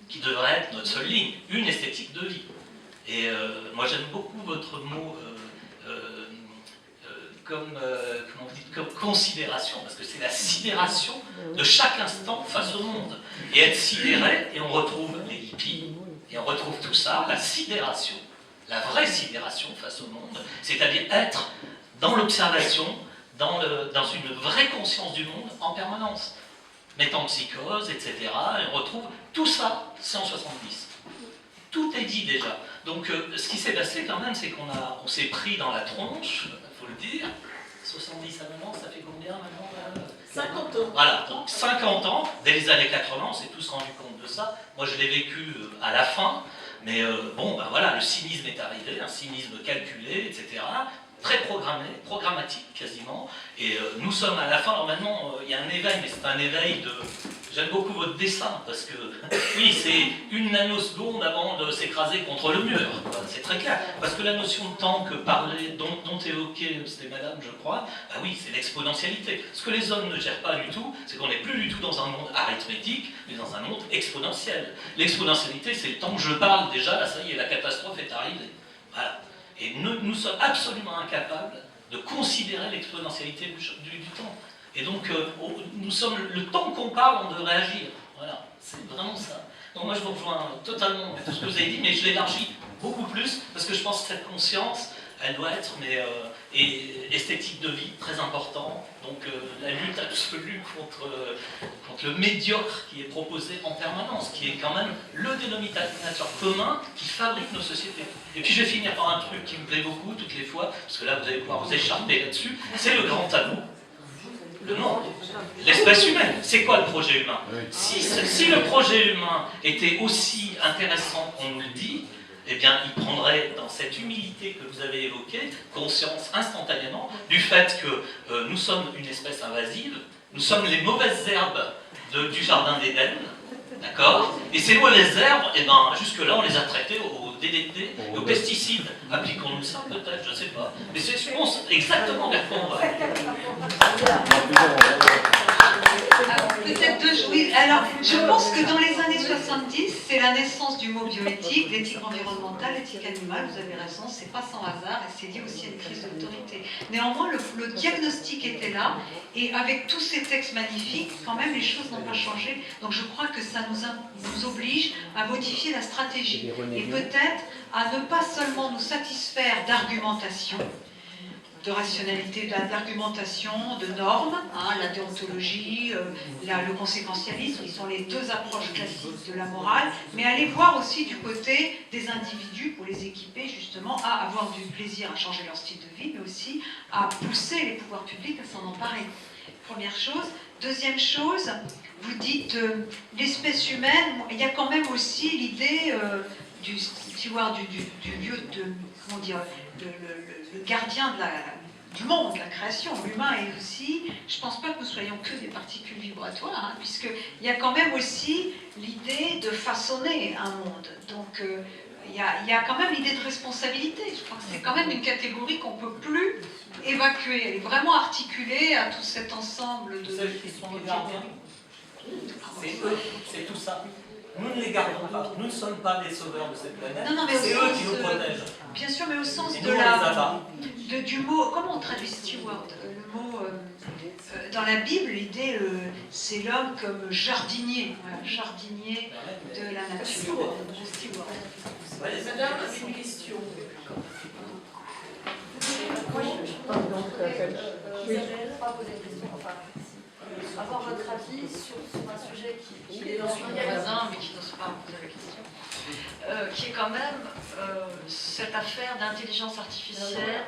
qui devrait être notre seule ligne, une esthétique de vie. Et moi, j'aime beaucoup votre mot... comment vous dites, comme considération, parce que c'est la sidération de chaque instant face au monde. Et être sidéré, et on retrouve les hippies, et on retrouve tout ça, la sidération, la vraie sidération face au monde, c'est-à-dire être dans l'observation, dans une vraie conscience du monde en permanence, métempsychose, etc. Et on retrouve tout ça, c'est en 70. Tout est dit déjà. Donc ce qui s'est passé quand même, c'est qu'on s'est pris dans la tronche, il faut le dire. 70 à maintenant, ça fait combien maintenant 50 ans. Voilà, donc 50 ans, dès les années 80, on s'est tous rendu compte de ça. Moi je l'ai vécu à la fin, mais bon, ben voilà, le cynisme est arrivé, un cynisme calculé, etc. Très programmé, programmatique quasiment, et nous sommes à la fin. Alors maintenant, il y a un éveil, mais c'est un éveil de... J'aime beaucoup votre dessin, parce que, oui, c'est une nanoseconde avant de s'écraser contre le mur, c'est très clair. Parce que la notion de temps dont évoquait, c'était madame, je crois, bah oui, c'est l'exponentialité. Ce que les hommes ne gèrent pas du tout, c'est qu'on n'est plus du tout dans un monde arithmétique, mais dans un monde exponentiel. L'exponentialité, c'est le temps que je parle déjà, là, ça y est, la catastrophe est arrivée. Voilà. Et nous sommes absolument incapables de considérer l'exponentialité du temps. Et donc, le temps qu'on parle, on devrait agir. Voilà, c'est vraiment ça. Donc moi, je vous rejoins totalement avec tout ce que vous avez dit, mais je l'élargis beaucoup plus, parce que je pense que cette conscience, elle doit être, et esthétique de vie, très important. Donc la lutte absolue contre le médiocre qui est proposé en permanence, qui est quand même le dénominateur commun qui fabrique nos sociétés. Et puis je vais finir par un truc qui me plaît beaucoup toutes les fois, parce que là vous allez pouvoir vous écharper là-dessus, c'est le grand tabou. Le monde, l'espèce humaine. C'est quoi le projet humain? Si le projet humain était aussi intéressant qu'on nous le dit, eh bien, il prendrait, dans cette humilité que vous avez évoquée, conscience instantanément du fait que nous sommes une espèce invasive, nous sommes les mauvaises herbes du jardin d'Éden, d'accord? Et ces mauvaises herbes, eh ben, jusque-là, on les a traitées au DDT, aux pesticides. Appliquons-nous ça peut-être, je ne sais pas. Mais c'est, je pense, exactement vers quoi on va. Peut-être oui. Alors, je pense que dans les années 70, c'est la naissance du mot bioéthique, l'éthique environnementale, l'éthique animale, vous avez raison, c'est pas sans hasard, et c'est lié aussi à une crise d'autorité. Néanmoins, le diagnostic était là, et avec tous ces textes magnifiques, quand même, les choses n'ont pas changé. Donc je crois que ça nous oblige à modifier la stratégie, et peut-être à ne pas seulement nous satisfaire d'argumentation, de rationalité, d'argumentation, de normes, hein, la déontologie, le conséquentialisme, qui sont les deux approches classiques de la morale, mais aller voir aussi du côté des individus pour les équiper justement à avoir du plaisir à changer leur style de vie, mais aussi à pousser les pouvoirs publics à s'en emparer. Première chose. Deuxième chose, vous dites l'espèce humaine, il y a quand même aussi l'idée du steward, du lieu de, comment dire, le gardien du monde, de la création. L'humain est aussi, je ne pense pas que nous soyons que des particules vibratoires, hein, puisqu'il y a quand même aussi l'idée de façonner un monde. Donc il y a quand même l'idée de responsabilité. Je crois que c'est quand même une catégorie qu'on ne peut plus évacuer. Elle est vraiment articulée à tout cet ensemble de... C'est tout ça. Nous ne les gardons pas. Nous ne sommes pas les sauveurs de cette planète. Non, mais c'est eux qui nous protègent. Bien sûr, mais au sens du mot... Comment on traduit steward? Le mot... dans la Bible, l'idée, c'est l'homme comme jardinier. Voilà, jardinier de la nature. Madame, une question. Moi, je n'ai pas posé de question. Enfin, avoir votre avis sur un sujet qui est dans une voisin, mais qui n'ose pas poser la question, qui est quand même cette affaire d'intelligence artificielle,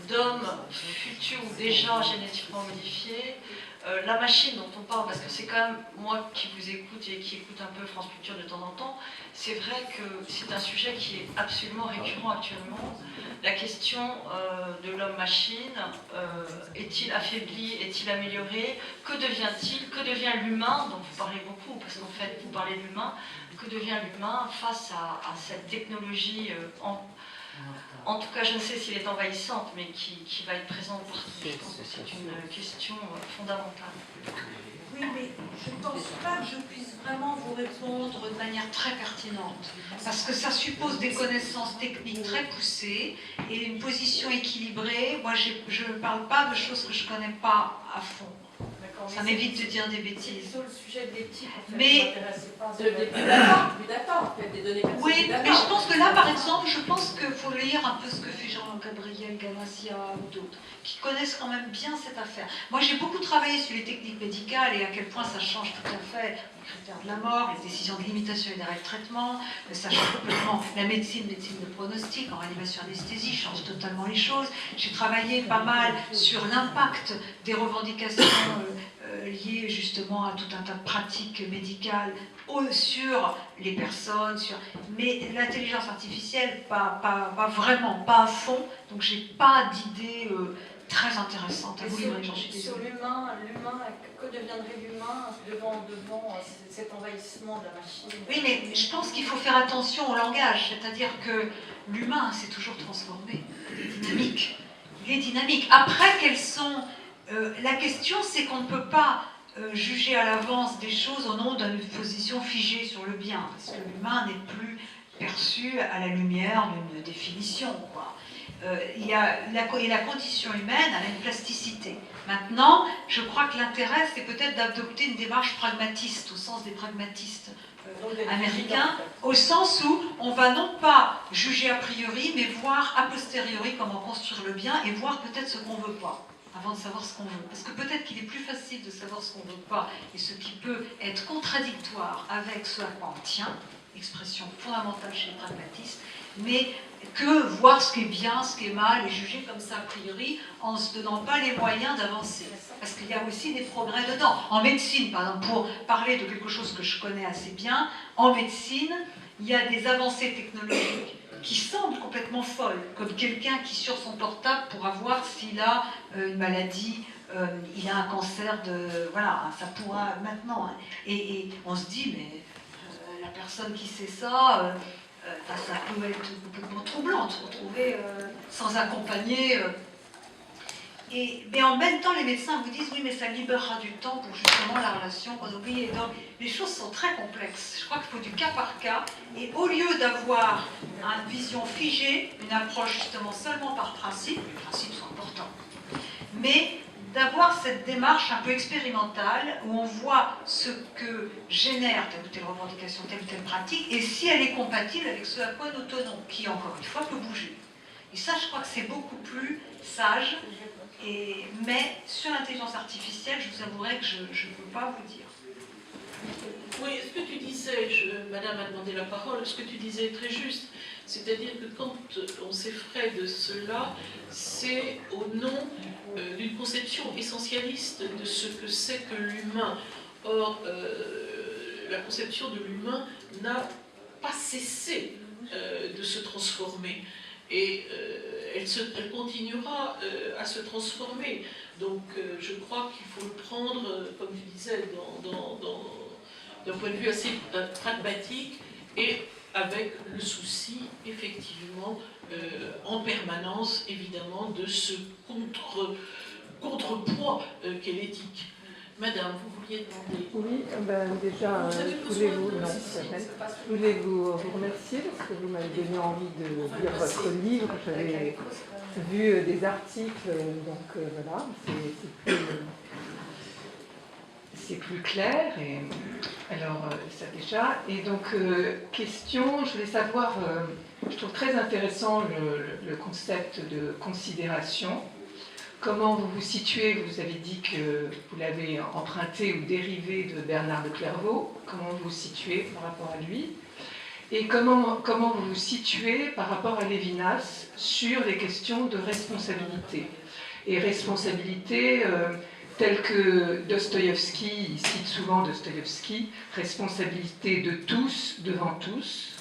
d'hommes futurs ou déjà génétiquement modifiés, la machine dont on parle, parce que c'est quand même moi qui vous écoute et qui écoute un peu France Culture de temps en temps, c'est vrai que c'est un sujet qui est absolument récurrent actuellement. La question de l'homme-machine, est-il affaibli, est-il amélioré? Que devient-il? Que devient l'humain, dont vous parlez beaucoup, parce qu'en fait vous parlez de l'humain, que devient l'humain face à cette technologie en tout cas, je ne sais si elle est envahissante, mais qui va être présente partout. Je pense que c'est une question fondamentale. Oui, mais je ne pense pas que je puisse vraiment vous répondre de manière très pertinente, parce que ça suppose des connaissances techniques très poussées et une position équilibrée. Moi, je ne parle pas de choses que je ne connais pas à fond. Ça m'évite de dire des bêtises. C'est le sujet de l'éthique, en fait, mais Des data, en fait, des données personnelles. Oui, mais je pense que là, par exemple, je pense qu'il faut lire un peu ce que fait Jean-Gabriel Ganassia ou d'autres, qui connaissent quand même bien cette affaire. Moi, j'ai beaucoup travaillé sur les techniques médicales et à quel point ça change tout à fait les critères de la mort, les décisions de limitation et d'arrêt de traitement, ça change complètement la médecine de pronostic, en réanimation anesthésie, change totalement les choses. J'ai travaillé pas mal sur l'impact des revendications liées justement à tout un tas de pratiques médicales sur les personnes, mais l'intelligence artificielle, pas vraiment, pas à fond, donc j'ai pas d'idée très intéressante à vous livrer, j'en suis désolée. Sur l'humain, que deviendrait l'humain devant cet envahissement de la machine? Oui, mais je pense qu'il faut faire attention au langage, c'est-à-dire que l'humain s'est toujours transformé, il est dynamique. Après, quelles sont... la question, c'est qu'on ne peut pas juger à l'avance des choses au nom d'une position figée sur le bien, parce que l'humain n'est plus perçu à la lumière d'une définition, quoi. Et la condition humaine, elle a une plasticité. Maintenant, je crois que l'intérêt, c'est peut-être d'adopter une démarche pragmatiste, au sens des pragmatistes américains, au sens où on va non pas juger a priori, mais voir a posteriori comment construire le bien et voir peut-être ce qu'on ne veut pas. avant de savoir ce qu'on veut. Parce que peut-être qu'il est plus facile de savoir ce qu'on ne veut pas et ce qui peut être contradictoire avec ce à quoi on tient, expression fondamentale chez les pragmatistes, mais que voir ce qui est bien, ce qui est mal et juger comme ça a priori en ne se donnant pas les moyens d'avancer. Parce qu'il y a aussi des progrès dedans. En médecine, par exemple, pour parler de quelque chose que je connais assez bien, en médecine, il y a des avancées technologiques qui semblent complètement folles, comme quelqu'un qui sur son portable pourra voir s'il a une maladie, il a un cancer de... Voilà, ça pourra maintenant. Hein. Et on se dit, mais la personne qui sait ça, ça peut être complètement troublant de se retrouver sans accompagner. Mais en même temps, les médecins vous disent, oui, mais ça libérera du temps pour justement la relation qu'on oublie. Et donc, les choses sont très complexes. Je crois qu'il faut du cas par cas. Et au lieu d'avoir une vision figée, une approche justement seulement par principe, les principes sont importants, mais d'avoir cette démarche un peu expérimentale où on voit ce que génère telle ou telle revendication, telle ou telle pratique, et si elle est compatible avec ce à quoi nous tenons, qui, encore une fois, peut bouger. Et ça, je crois que c'est beaucoup plus sage. Mais sur l'intelligence artificielle, je vous avouerai que je ne peux pas vous dire. Oui, ce que tu disais, Madame a demandé la parole, ce que tu disais est très juste. C'est-à-dire que quand on s'effraie de cela, c'est au nom d'une conception essentialiste de ce que c'est que l'humain. Or, la conception de l'humain n'a pas cessé de se transformer. Et elle continuera à se transformer. Donc je crois qu'il faut le prendre, comme tu disais, d'un point de vue assez pragmatique et avec le souci, effectivement, en permanence, évidemment, de ce contrepoids qu'est l'éthique. Madame, vous vouliez demander? Oui, déjà, je voulais vous remercier parce que vous m'avez donné envie de lire votre livre. J'avais vu des articles, donc voilà, c'est plus clair. Et, alors, ça déjà. Et donc, question, je voulais savoir, je trouve très intéressant le concept de considération. Comment vous vous situez? Vous avez dit que vous l'avez emprunté ou dérivé de Bernard de Clairvaux. Comment vous vous situez par rapport à lui? Et comment vous vous situez par rapport à Lévinas sur les questions de responsabilité? Et responsabilité, telle que Dostoïevski, il cite souvent Dostoïevski, responsabilité de tous devant tous.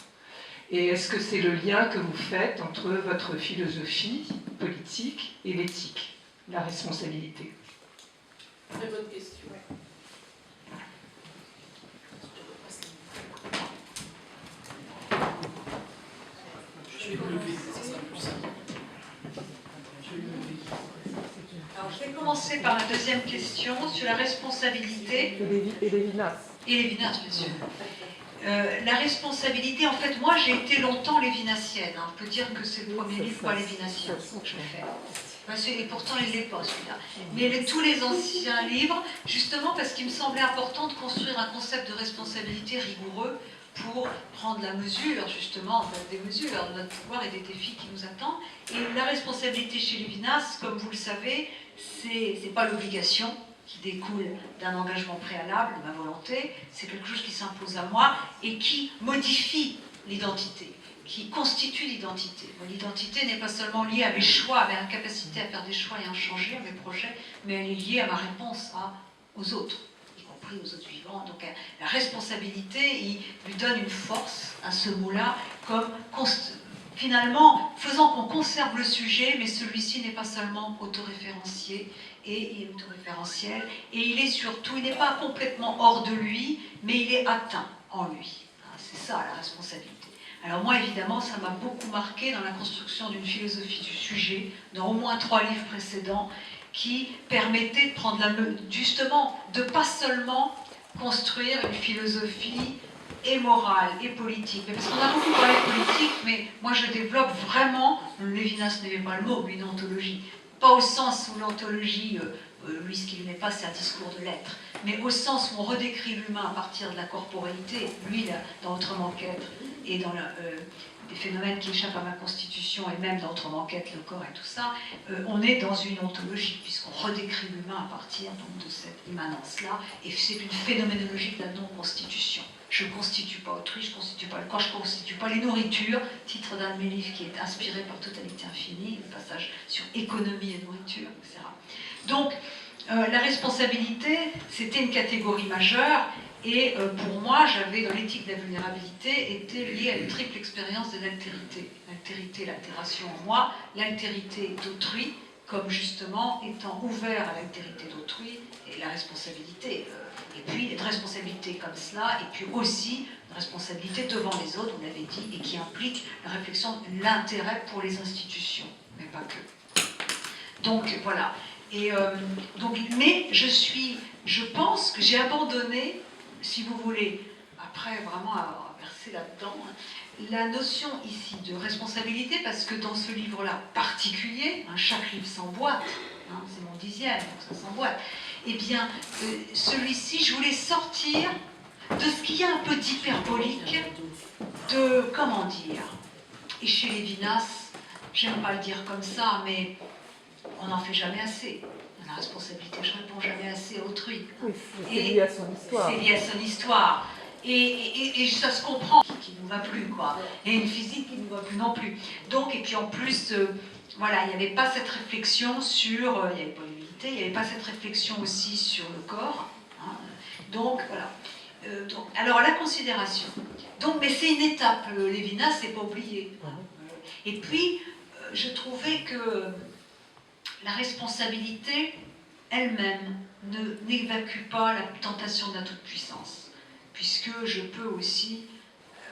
Et est-ce que c'est le lien que vous faites entre votre philosophie politique et l'éthique? La responsabilité. Très bonne question. Je vais me lever, ça sera plus simple. Alors, je vais commencer par la deuxième question sur la responsabilité. Et Lévinas. Et Lévinas, bien sûr. La responsabilité, en fait, moi j'ai été longtemps lévinassienne. On peut dire que c'est le premier livre pas lévinassien que je fais. Et pourtant, il ne l'est pas, celui-là. Mais tous les anciens livres, justement parce qu'il me semblait important de construire un concept de responsabilité rigoureux pour prendre la mesure, justement, des mesures de notre pouvoir et des défis qui nous attendent. Et la responsabilité chez Lévinas, comme vous le savez, c'est pas l'obligation qui découle d'un engagement préalable, de ma volonté, c'est quelque chose qui s'impose à moi et qui modifie l'identité, qui constitue l'identité. L'identité n'est pas seulement liée à mes choix, à ma capacité à faire des choix et à changer, à mes projets, mais elle est liée à ma réponse aux autres, y compris aux autres vivants. Donc la responsabilité, il lui donne une force à ce mot-là, comme finalement faisant qu'on conserve le sujet, mais celui-ci n'est pas seulement autoréférencié, et il est autoréférentiel, et il est surtout, il n'est pas complètement hors de lui, mais il est atteint en lui. C'est ça la responsabilité. Alors moi, évidemment, ça m'a beaucoup marqué dans la construction d'une philosophie du sujet, dans au moins 3 livres précédents, qui permettaient de prendre justement, de pas seulement construire une philosophie et morale et politique. Mais parce qu'on a beaucoup parlé de politique, mais moi je développe vraiment, Lévinas n'aimait pas le mot, une ontologie. Pas au sens où l'ontologie, lui ce qu'il n'aimait pas, c'est un discours de l'être, mais au sens où on redécrit l'humain à partir de la corporalité, lui, là, dans Autrement qu'être, et dans des phénomènes qui échappent à ma constitution, et même dans Autrement qu'être le corps et tout ça, on est dans une ontologie, puisqu'on redécrit l'humain à partir donc, de cette immanence-là, et c'est une phénoménologie de la non-constitution. Je ne constitue pas autrui, je ne constitue pas le corps, je ne constitue pas les nourritures, titre d'un de mes livres qui est inspiré par Totalité Infinie, le passage sur économie et nourriture, etc. Donc, la responsabilité, c'était une catégorie majeure, et pour moi, j'avais, dans l'éthique de la vulnérabilité, été liée à une triple expérience de l'altérité. L'altérité, l'altération en moi, l'altérité d'autrui, comme justement étant ouvert à l'altérité d'autrui, et la responsabilité, et puis une responsabilité comme cela, et puis aussi une responsabilité devant les autres, vous l'avez dit, et qui implique la réflexion de l'intérêt pour les institutions, mais pas que. Donc voilà. Et, mais je pense que j'ai abandonné, si vous voulez, après vraiment avoir versé là-dedans, la notion ici de responsabilité, parce que dans ce livre-là particulier, chaque livre s'emboîte, c'est mon 10e, donc ça s'emboîte, eh bien, celui-ci, je voulais sortir de ce qu'il y a un peu d'hyperbolique, de, comment dire, et chez Lévinas, j'aime pas le dire comme ça, mais on n'en fait jamais assez. La responsabilité, je ne réponds jamais assez à autrui. Oui, c'est lié à son histoire. C'est lié à son histoire. Et ça se comprend, qui ne nous va plus, quoi. Et une physique qui ne nous va plus non plus. Donc, et puis en plus, voilà, il n'y avait pas cette réflexion sur, il n'y avait pas l'humilité, il n'y avait pas cette réflexion aussi sur le corps. Donc, voilà. Alors, la considération. Donc, mais c'est une étape, Lévinas, c'est pas oublié. Et puis, je trouvais que la responsabilité elle-même n'évacue pas la tentation de la toute-puissance, puisque je peux aussi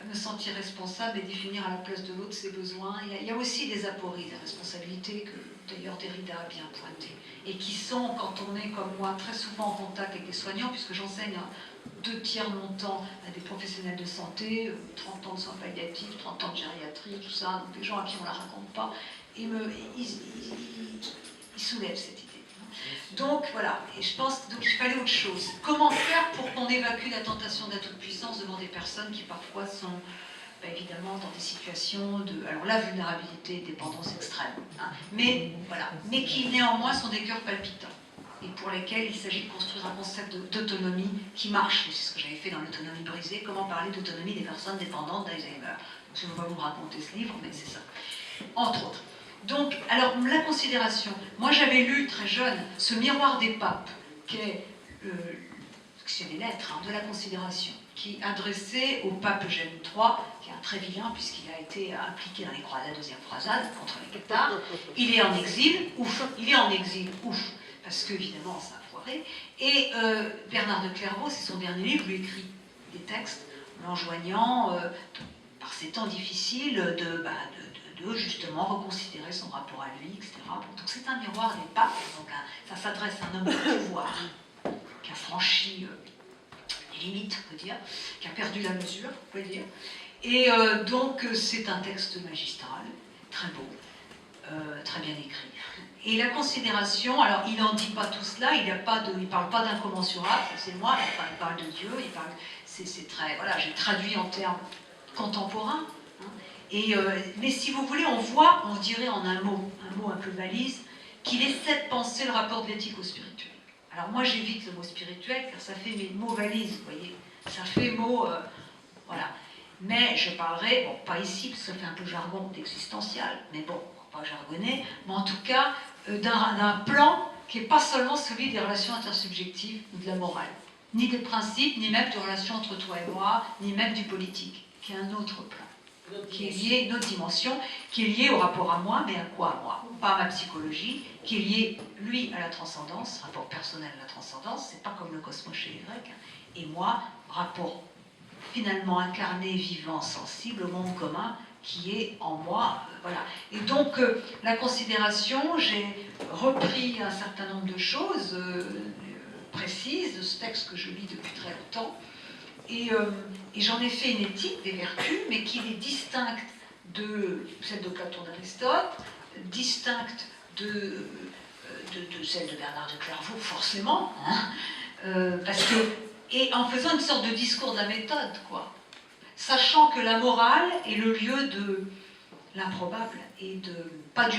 me sentir responsable et définir à la place de l'autre ses besoins. Il y a aussi des apories, des responsabilités que d'ailleurs Derrida a bien pointées, et qui sont, quand on est comme moi, très souvent en contact avec des soignants, puisque j'enseigne 2/3 de mon temps à des professionnels de santé, 30 ans de soins palliatifs, 30 ans de gériatrie, tout ça, donc des gens à qui on ne la raconte pas, et ils soulèvent cette idée. Donc voilà, et je pense qu'il fallait autre chose. Comment faire pour qu'on évacue la tentation de la toute-puissance devant des personnes qui parfois sont évidemment dans des situations de, alors la vulnérabilité, dépendance extrême, mais voilà, mais qui néanmoins sont des cœurs palpitants et pour lesquels il s'agit de construire un concept d'autonomie qui marche. C'est ce que j'avais fait dans l'autonomie brisée, comment parler d'autonomie des personnes dépendantes d'Alzheimer. Je ne vais pas vous raconter ce livre, mais c'est ça, entre autres. Donc, alors, la considération. Moi, j'avais lu très jeune ce Miroir des papes, qui est, c'est des lettres de la considération, qui est adressé au pape Eugène III, qui est un très vilain, puisqu'il a été impliqué dans la deuxième croisade contre les cathares. Il est en exil, ouf. Il est en exil, ouf. Parce que, évidemment, ça a foiré. Et Bernard de Clairvaux, c'est son dernier livre, lui écrit des textes, l'enjoignant, par ces temps difficiles, de justement reconsidérer son rapport à lui, etc. Donc c'est un miroir des papes, donc ça s'adresse à un homme de pouvoir qui a franchi les limites, on peut dire, qui a perdu la mesure, on peut dire. Et donc c'est un texte magistral, très beau, très bien écrit. Et la considération, alors il n'en dit pas tout cela, il ne parle pas d'incommensurable, c'est moi, il parle de Dieu, c'est très, voilà, j'ai traduit en termes contemporains. Mais si vous voulez, on voit, on dirait en un mot un peu valise, qu'il essaie de penser le rapport de l'éthique au spirituel. Alors moi j'évite le mot spirituel, car ça fait mes mots valises, vous voyez, ça fait mot, voilà. Mais je parlerai, bon, pas ici, parce que ça fait un peu jargon d'existentiel, mais bon, on va pas jargonner, mais en tout cas, d'un plan qui n'est pas seulement celui des relations intersubjectives ou de la morale, ni des principes, ni même de relations entre toi et moi, ni même du politique, qui est un autre plan. Qui est lié, une autre dimension, qui est liée au rapport à moi, mais à quoi à moi? Pas à ma psychologie, qui est lié, lui, à la transcendance, rapport personnel à la transcendance, c'est pas comme le cosmos chez les Grecs, et moi, rapport finalement incarné, vivant, sensible au monde commun, qui est en moi, voilà. Et donc, la considération, j'ai repris un certain nombre de choses précises de ce texte que je lis depuis très longtemps, et j'en ai fait une éthique des vertus, mais qui est distincte de celle de Platon d'Aristote, distincte de celle de Bernard de Clairvaux, forcément, parce que, et en faisant une sorte de discours de la méthode, quoi. sachant que la morale est le lieu de l'improbable et de pas du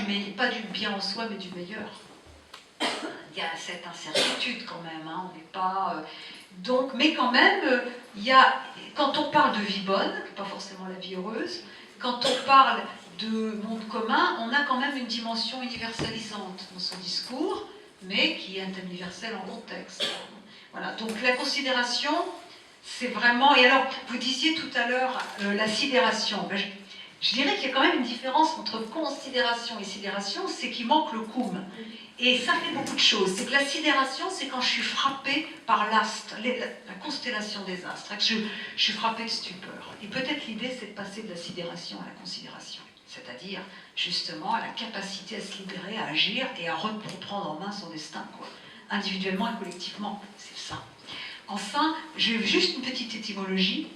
bien en soi, mais du meilleur. Il y a cette incertitude quand même, hein, on n'est pas... donc, mais quand même, il y a, quand on parle de vie bonne, pas forcément la vie heureuse, quand on parle de monde commun, on a quand même une dimension universalisante dans son discours, mais qui est universelle en contexte. Voilà, donc la considération, c'est vraiment... Et alors, vous disiez tout à l'heure la sidération. Ben, je dirais qu'il y a quand même une différence entre considération et sidération, c'est qu'il manque le cum. Et ça fait beaucoup de choses. C'est que la sidération, c'est quand je suis frappée par l'astre, la constellation des astres, que je suis frappée de stupeur. Et peut-être l'idée, c'est de passer de la sidération à la considération. C'est-à-dire, justement, à la capacité à se libérer, à agir et à reprendre en main son destin, quoi. Individuellement et collectivement. C'est ça. Enfin, j'ai juste une petite étymologie.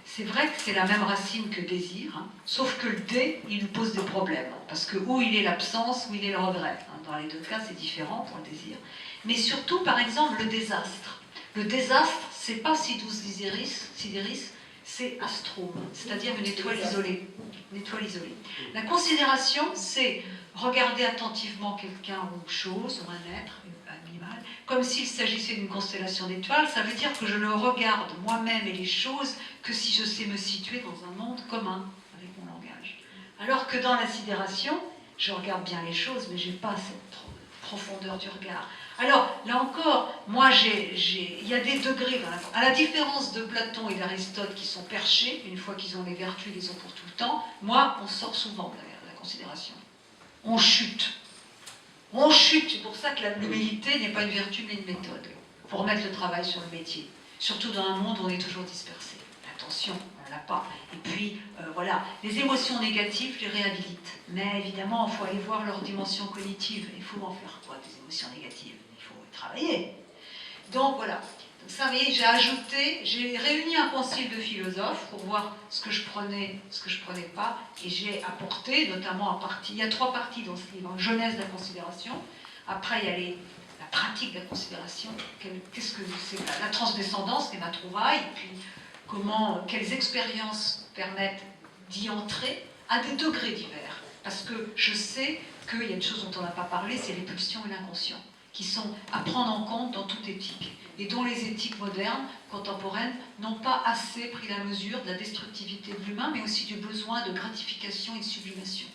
C'est vrai que c'est la même racine que désir, hein, sauf que le dé, il nous pose des problèmes. Parce que où il est l'absence, où il est le regret. Hein, dans les deux cas, c'est différent pour le désir. Mais surtout, par exemple, le désastre. Le désastre, c'est pas Sidus Sideris, c'est astrum, c'est-à-dire une étoile isolée. Une étoile isolée. La considération, c'est regarder attentivement quelqu'un ou une chose, ou un être, un animal, comme s'il s'agissait d'une constellation d'étoiles. Ça veut dire que je ne regarde moi-même et les choses que si je sais me situer dans un monde commun avec mon langage. Alors que dans la sidération, je regarde bien les choses, mais je n'ai pas cette profondeur du regard. Alors, là encore, moi, il y a des degrés dans à la différence de Platon et d'Aristote qui sont perchés, une fois qu'ils ont les vertus, ils les ont pour tout le temps, moi, on sort souvent de la considération. On chute. On chute, c'est pour ça que l'humilité n'est pas une vertu, mais une méthode, pour remettre le travail sur le métier. Surtout dans un monde où on est toujours dispersé. Attention, on ne l'a pas. Et puis, voilà, les émotions négatives, je les réhabilite. Mais évidemment, il faut aller voir leur dimension cognitive. Il faut en faire quoi, des émotions négatives? Il faut travailler. Donc voilà. Donc ça, vous voyez, j'ai réuni un concile de philosophes pour voir ce que je prenais, ce que je ne prenais pas, et j'ai apporté, notamment en partie, il y a 3 parties dans ce livre, genèse de la considération, après il y a la pratique de la considération, qu'est-ce que c'est la transdescendance, qui est ma trouvaille, et puis quelles expériences permettent d'y entrer à des degrés divers. Parce que je sais qu'il y a une chose dont on n'a pas parlé, c'est les pulsions et l'inconscient, qui sont à prendre en compte dans toute éthique, et dont les éthiques modernes, contemporaines, n'ont pas assez pris la mesure de la destructivité de l'humain, mais aussi du besoin de gratification et de sublimation.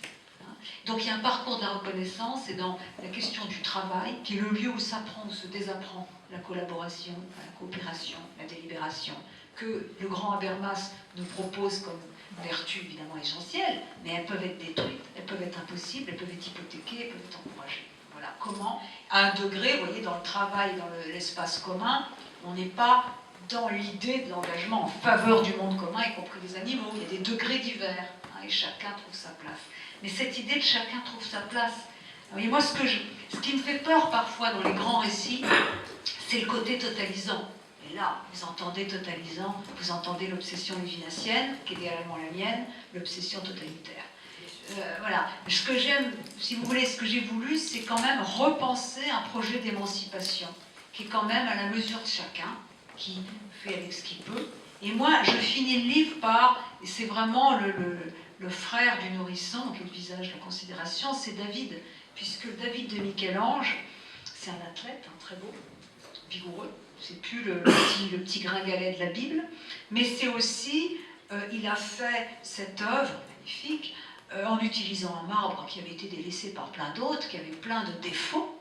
Donc il y a un parcours de la reconnaissance, et dans la question du travail, qui est le lieu où s'apprend ou se désapprend la collaboration, la coopération, la délibération, que le grand Habermas nous propose comme vertus évidemment essentielles, mais elles peuvent être détruites, elles peuvent être impossibles, elles peuvent être hypothéquées, elles peuvent être encouragées. Voilà, comment, à un degré, vous voyez, dans le travail, dans l'espace commun, on n'est pas dans l'idée de l'engagement en faveur du monde commun, y compris des animaux. Il y a des degrés divers, hein, et chacun trouve sa place. Mais cette idée de chacun trouve sa place, vous voyez, moi, ce qui me fait peur parfois dans les grands récits, c'est le côté totalisant. Et là, vous entendez totalisant, vous entendez l'obsession lévinassienne, qui est également la mienne, l'obsession totalitaire. Voilà. Ce que j'aime, si vous voulez, ce que j'ai voulu, c'est quand même repenser un projet d'émancipation, qui est quand même à la mesure de chacun, qui fait avec ce qu'il peut. Et moi, je finis le livre par, et c'est vraiment le frère du nourrisson, qui est le visage de la considération, c'est David, puisque David de Michel-Ange, c'est un athlète, très beau, vigoureux, c'est plus le petit gringalet de la Bible, mais c'est aussi, il a fait cette œuvre magnifique, en utilisant un marbre qui avait été délaissé par plein d'autres, qui avait plein de défauts,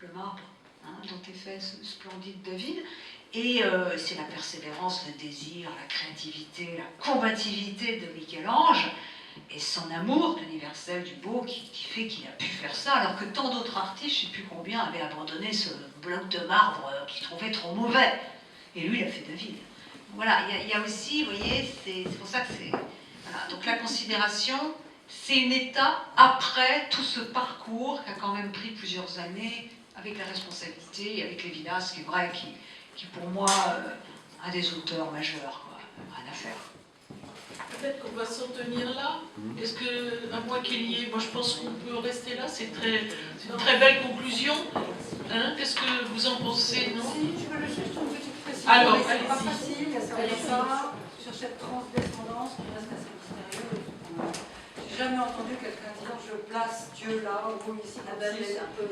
le marbre, hein, dont est fait ce splendide David, et c'est la persévérance, le désir, la créativité, la combativité de Michel-Ange, et son amour de l'universel, du beau, qui fait qu'il a pu faire ça, alors que tant d'autres artistes, je ne sais plus combien, avaient abandonné ce bloc de marbre qu'ils trouvaient trop mauvais. Et lui, il a fait David. Voilà, il y a aussi, vous voyez, c'est pour ça que c'est... Voilà. Donc la considération, c'est une étape après tout ce parcours qui a quand même pris plusieurs années, avec la responsabilité, avec Lévinas, qui est vrai, qui pour moi, un des auteurs majeurs, quoi, rien à faire. Peut-être qu'on va s'en tenir là. Est-ce que, à moins qu'il y ait, moi je pense qu'on peut rester là, c'est une très belle conclusion. Hein, qu'est-ce que vous en pensez, non? Si, je veux juste une petite précision. Alors, c'est pas facile, ça va pas. sur cette transdescendance qui reste assez mystérieuse. J'ai jamais entendu quelqu'un dire je place Dieu là, ou ici,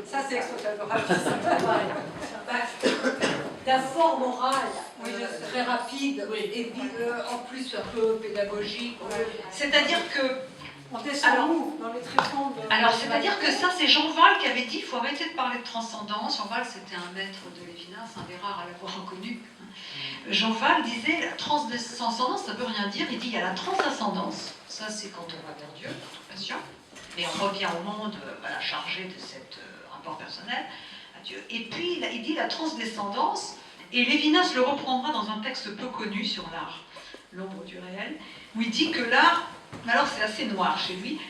ça c'est la forme orale, très rapide, et puis en plus un peu pédagogique. C'est-à-dire que on descend dans les tréfonds de... Alors, c'est-à-dire que ça, c'est Jean Val qui avait dit il faut arrêter de parler de transcendance. Jean Val, c'était un maître de Lévinas, un des rares à l'avoir reconnu. Jean Val disait la transcendance, ça ne veut rien dire. Il dit il y a la transascendance. Ça, c'est quand on va vers Dieu, notre passion. Et on revient au monde voilà, chargé de cet rapport personnel à Dieu. Et puis, il dit la transdescendance, et Lévinas le reprendra dans un texte peu connu sur l'art, L'ombre du réel, où il dit que l'art, alors c'est assez noir chez lui,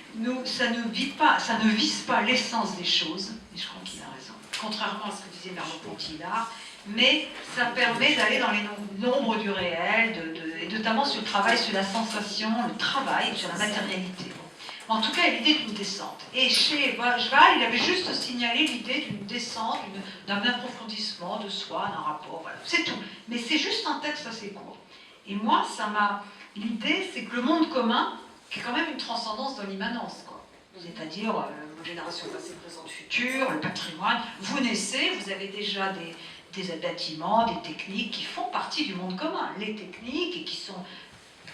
ça ne vise pas l'essence des choses, et je crois qu'il a raison, contrairement à ce que disait Merleau-Ponty, l'art, mais ça permet d'aller dans les nombres du réel, et notamment sur le travail sur la sensation, le travail sur la matérialité. En tout cas, l'idée d'une descente. Et chez Val, il avait juste signalé l'idée d'une descente, d'un approfondissement de soi, d'un rapport, voilà, c'est tout. Mais c'est juste un texte assez court. Et moi, l'idée, c'est que le monde commun, qui est quand même une transcendance dans l'immanence, quoi. C'est-à-dire la génération passée, présente, future, le patrimoine. Vous naissez, vous avez déjà des bâtiments, des techniques qui font partie du monde commun. Les techniques et qui sont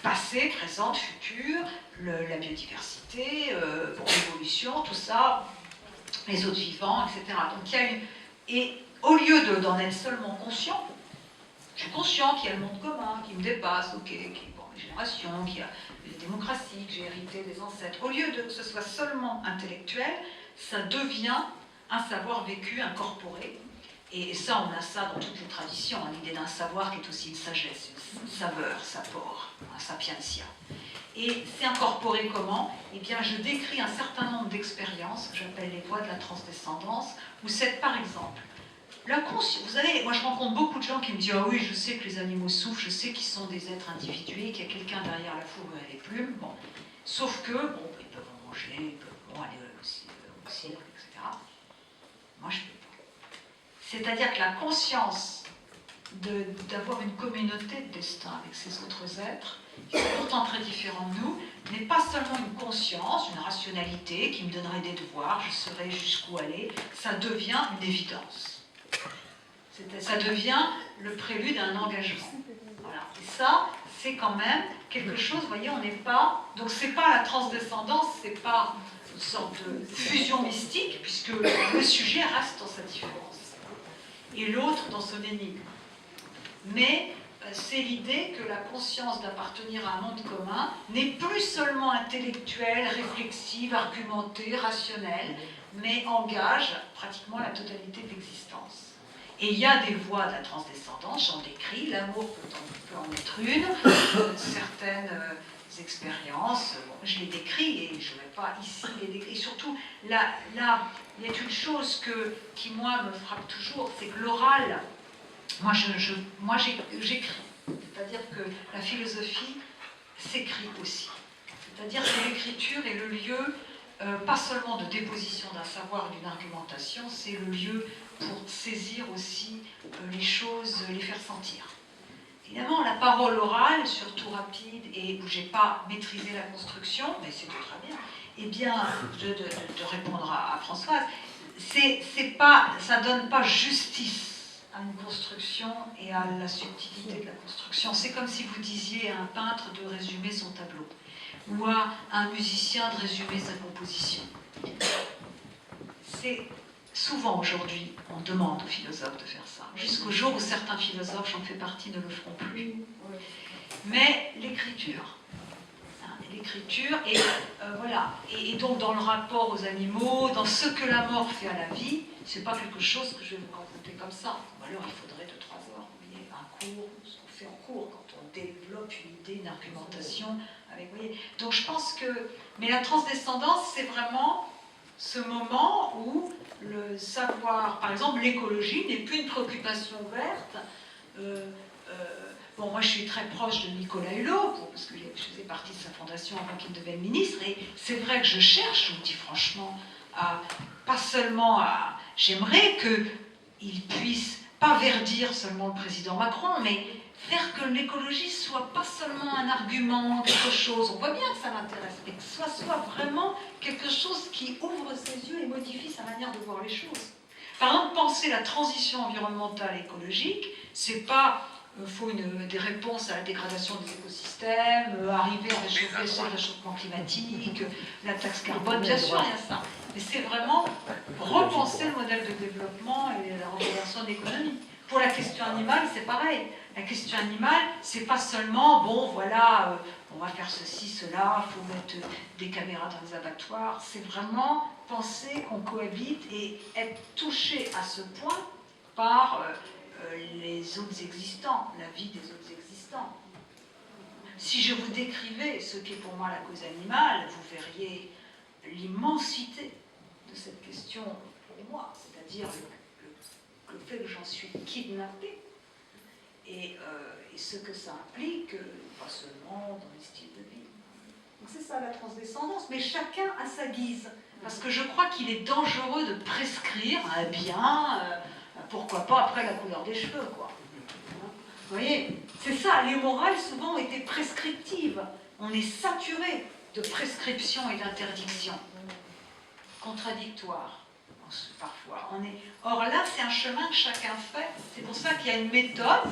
passées, présentes, futures, la biodiversité, l'évolution, tout ça, les autres vivants, etc. Donc il y a et au lieu d'en être seulement conscient, je suis conscient qu'il y a le monde commun, qui me dépasse, ok, qui est les générations, qu'il y a les démocraties que j'ai héritées des ancêtres. Au lieu de que ce soit seulement intellectuel, ça devient un savoir vécu, incorporé. Et ça, on a ça dans toutes les traditions, hein, l'idée d'un savoir qui est aussi une sagesse, une saveur, sapor, un sapientia. Et c'est incorporé comment? Eh bien, je décris un certain nombre d'expériences, que j'appelle les voies de la transdescendance, où c'est, par exemple, la conscience. Vous savez, moi je rencontre beaucoup de gens qui me disent « Ah oui, je sais que les animaux souffrent, je sais qu'ils sont des êtres individués, qu'il y a quelqu'un derrière la fourrure et les plumes. » Bon. Sauf que, bon, ils peuvent manger, ils peuvent aller au cirque, etc. Moi, je ne peux pas. C'est-à-dire que la conscience d'avoir une communauté de destin avec ces autres êtres, qui sont pourtant très différents de nous, n'est pas seulement une conscience, une rationalité qui me donnerait des devoirs, je saurais jusqu'où aller, ça devient une évidence. Ça devient le prélude d'un engagement. Voilà. Et ça, c'est quand même quelque chose, vous voyez, on n'est pas... Donc c'est pas la transdescendance, c'est pas une sorte de fusion mystique, puisque le sujet reste dans sa différence, et l'autre dans son énigme. Mais c'est l'idée que la conscience d'appartenir à un monde commun n'est plus seulement intellectuelle, réflexive, argumentée, rationnelle, mais engage pratiquement la totalité de l'existence. Et il y a des voies de la transdescendance, j'en décris, l'amour peut en être une, certaines expériences, bon, je les décris et je ne vais pas ici les décrire. Et surtout, là, il y a une chose qui, moi, me frappe toujours, c'est que l'oral, moi j'écris. C'est-à-dire que la philosophie s'écrit aussi. C'est-à-dire que l'écriture est le lieu, pas seulement de déposition d'un savoir et d'une argumentation, c'est le lieu pour saisir aussi les choses, les faire sentir. Évidemment, la parole orale, surtout rapide, et où je n'ai pas maîtrisé la construction, mais c'est très bien, eh bien, de répondre à Françoise, ça ne donne pas justice à une construction et à la subtilité de la construction. C'est comme si vous disiez à un peintre de résumer son tableau, ou à un musicien de résumer sa composition. C'est souvent aujourd'hui, on demande aux philosophes de faire ça, jusqu'au jour où certains philosophes, j'en fais partie, ne le feront plus. Mais l'écriture, et voilà, et donc dans le rapport aux animaux, dans ce que la mort fait à la vie, c'est pas quelque chose que je vais vous raconter comme ça. Ou alors il faudrait 2-3 heures, vous voyez, un cours, ce qu'on fait en cours, quand on développe une idée, une argumentation, avec, vous voyez. Donc je pense que, mais la transdescendance, c'est vraiment ce moment où le savoir, par exemple l'écologie, n'est plus une préoccupation ouverte. Bon, moi je suis très proche de Nicolas Hulot, parce que je faisais partie de sa fondation avant qu'il devienne ministre, et c'est vrai que je cherche, je vous dis franchement, pas seulement à... J'aimerais qu'il puisse pas verdir seulement le président Macron, mais faire que l'écologie soit pas seulement un argument, quelque chose, on voit bien que ça l'intéresse, mais que ce soit vraiment quelque chose qui ouvre ses yeux et modifie sa manière de voir les choses. Par exemple, penser la transition environnementale et écologique, c'est pas faut des réponses à la dégradation des écosystèmes, arriver à réchauffer sur le réchauffement climatique, la taxe carbone, bien sûr, il y a ça. Mais c'est vraiment repenser le modèle de développement et la reconversion de l'économie. Pour la question animale, c'est pareil. La question animale, c'est pas seulement, bon, voilà, on va faire ceci, cela, il faut mettre des caméras dans les abattoirs. C'est vraiment penser qu'on cohabite et être touché à ce point par les autres existants, la vie des autres existants. Si je vous décrivais ce qu'est pour moi la cause animale, vous verriez l'immensité de cette question pour moi, c'est-à-dire le fait que j'en suis kidnappée et ce que ça implique, pas seulement dans les styles de vie. Donc c'est ça la transdescendance, mais chacun à sa guise. Parce que je crois qu'il est dangereux de prescrire un bien, pourquoi pas après la couleur des cheveux, quoi. Vous voyez, c'est ça, les morales souvent ont été prescriptives. On est saturé de prescriptions et d'interdictions. Contradictoires, parfois. Or là, c'est un chemin que chacun fait. C'est pour ça qu'il y a une méthode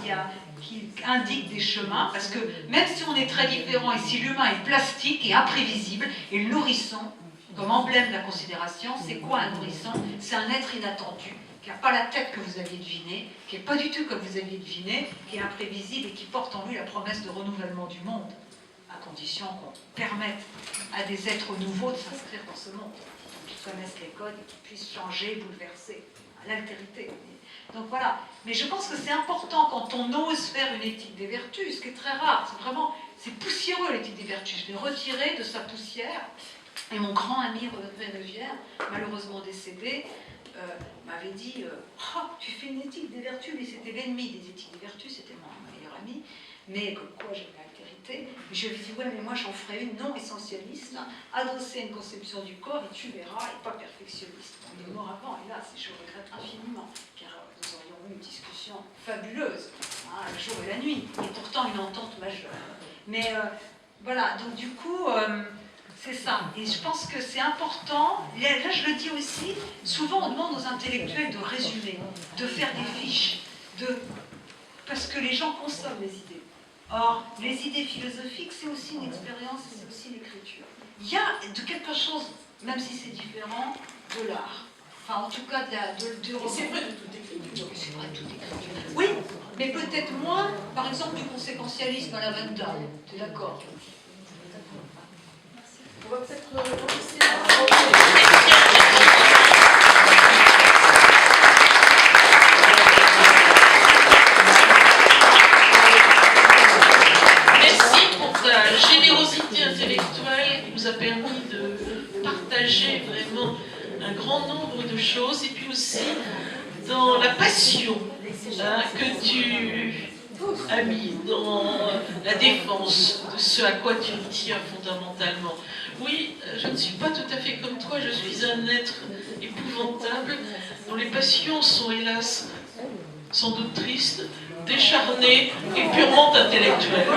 qui indique des chemins, parce que même si on est très différents et si l'humain est plastique et imprévisible, et le nourrisson, comme emblème de la considération, c'est quoi un nourrisson? C'est un être inattendu, qui n'a pas la tête que vous aviez deviné, qui n'est pas du tout comme vous aviez deviné, qui est imprévisible et qui porte en lui la promesse de renouvellement du monde, à condition qu'on permette à des êtres nouveaux de s'inscrire dans ce monde, qui connaissent les codes et qui puissent changer, bouleverser, à l'altérité. Donc voilà. Mais je pense que c'est important quand on ose faire une éthique des vertus, ce qui est très rare. C'est vraiment, c'est poussiéreux l'éthique des vertus. Je l'ai retiré de sa poussière. Et mon grand ami René Neuvière, malheureusement décédé, m'avait dit oh, tu fais une éthique des vertus, mais c'était l'ennemi des éthiques des vertus, c'était mon meilleur ami, mais comme quoi j'avais l'altérité. Je lui ai dit ouais, mais moi j'en ferai une non essentialiste, adossée à une conception du corps, et tu verras, et pas perfectionniste. On est mort avant, hélas, et je regrette infiniment, car nous aurions eu une discussion fabuleuse, hein, le jour et la nuit, et pourtant une entente majeure. Mais voilà, donc du coup. C'est ça. Et je pense que c'est important, là je le dis aussi, souvent on demande aux intellectuels de résumer, de faire des fiches, parce que les gens consomment les idées. Or, les idées philosophiques, c'est aussi une expérience, c'est aussi l'écriture. Il y a de quelque chose, même si c'est différent, de l'art. Enfin, en tout cas, c'est vrai de toute écriture. C'est vrai de toute écriture. Oui, mais peut-être moins, par exemple, du conséquentialisme à la Van Damme. Tu es d'accord ? On va peut-être commencer. Merci pour ta générosité intellectuelle qui nous a permis de partager vraiment un grand nombre de choses et puis aussi dans la passion que tu as mis dans la défense de ce à quoi tu tiens fondamentalement. Oui, je ne suis pas tout à fait comme toi, je suis un être épouvantable dont les passions sont hélas sans doute tristes, décharnées et purement intellectuelles.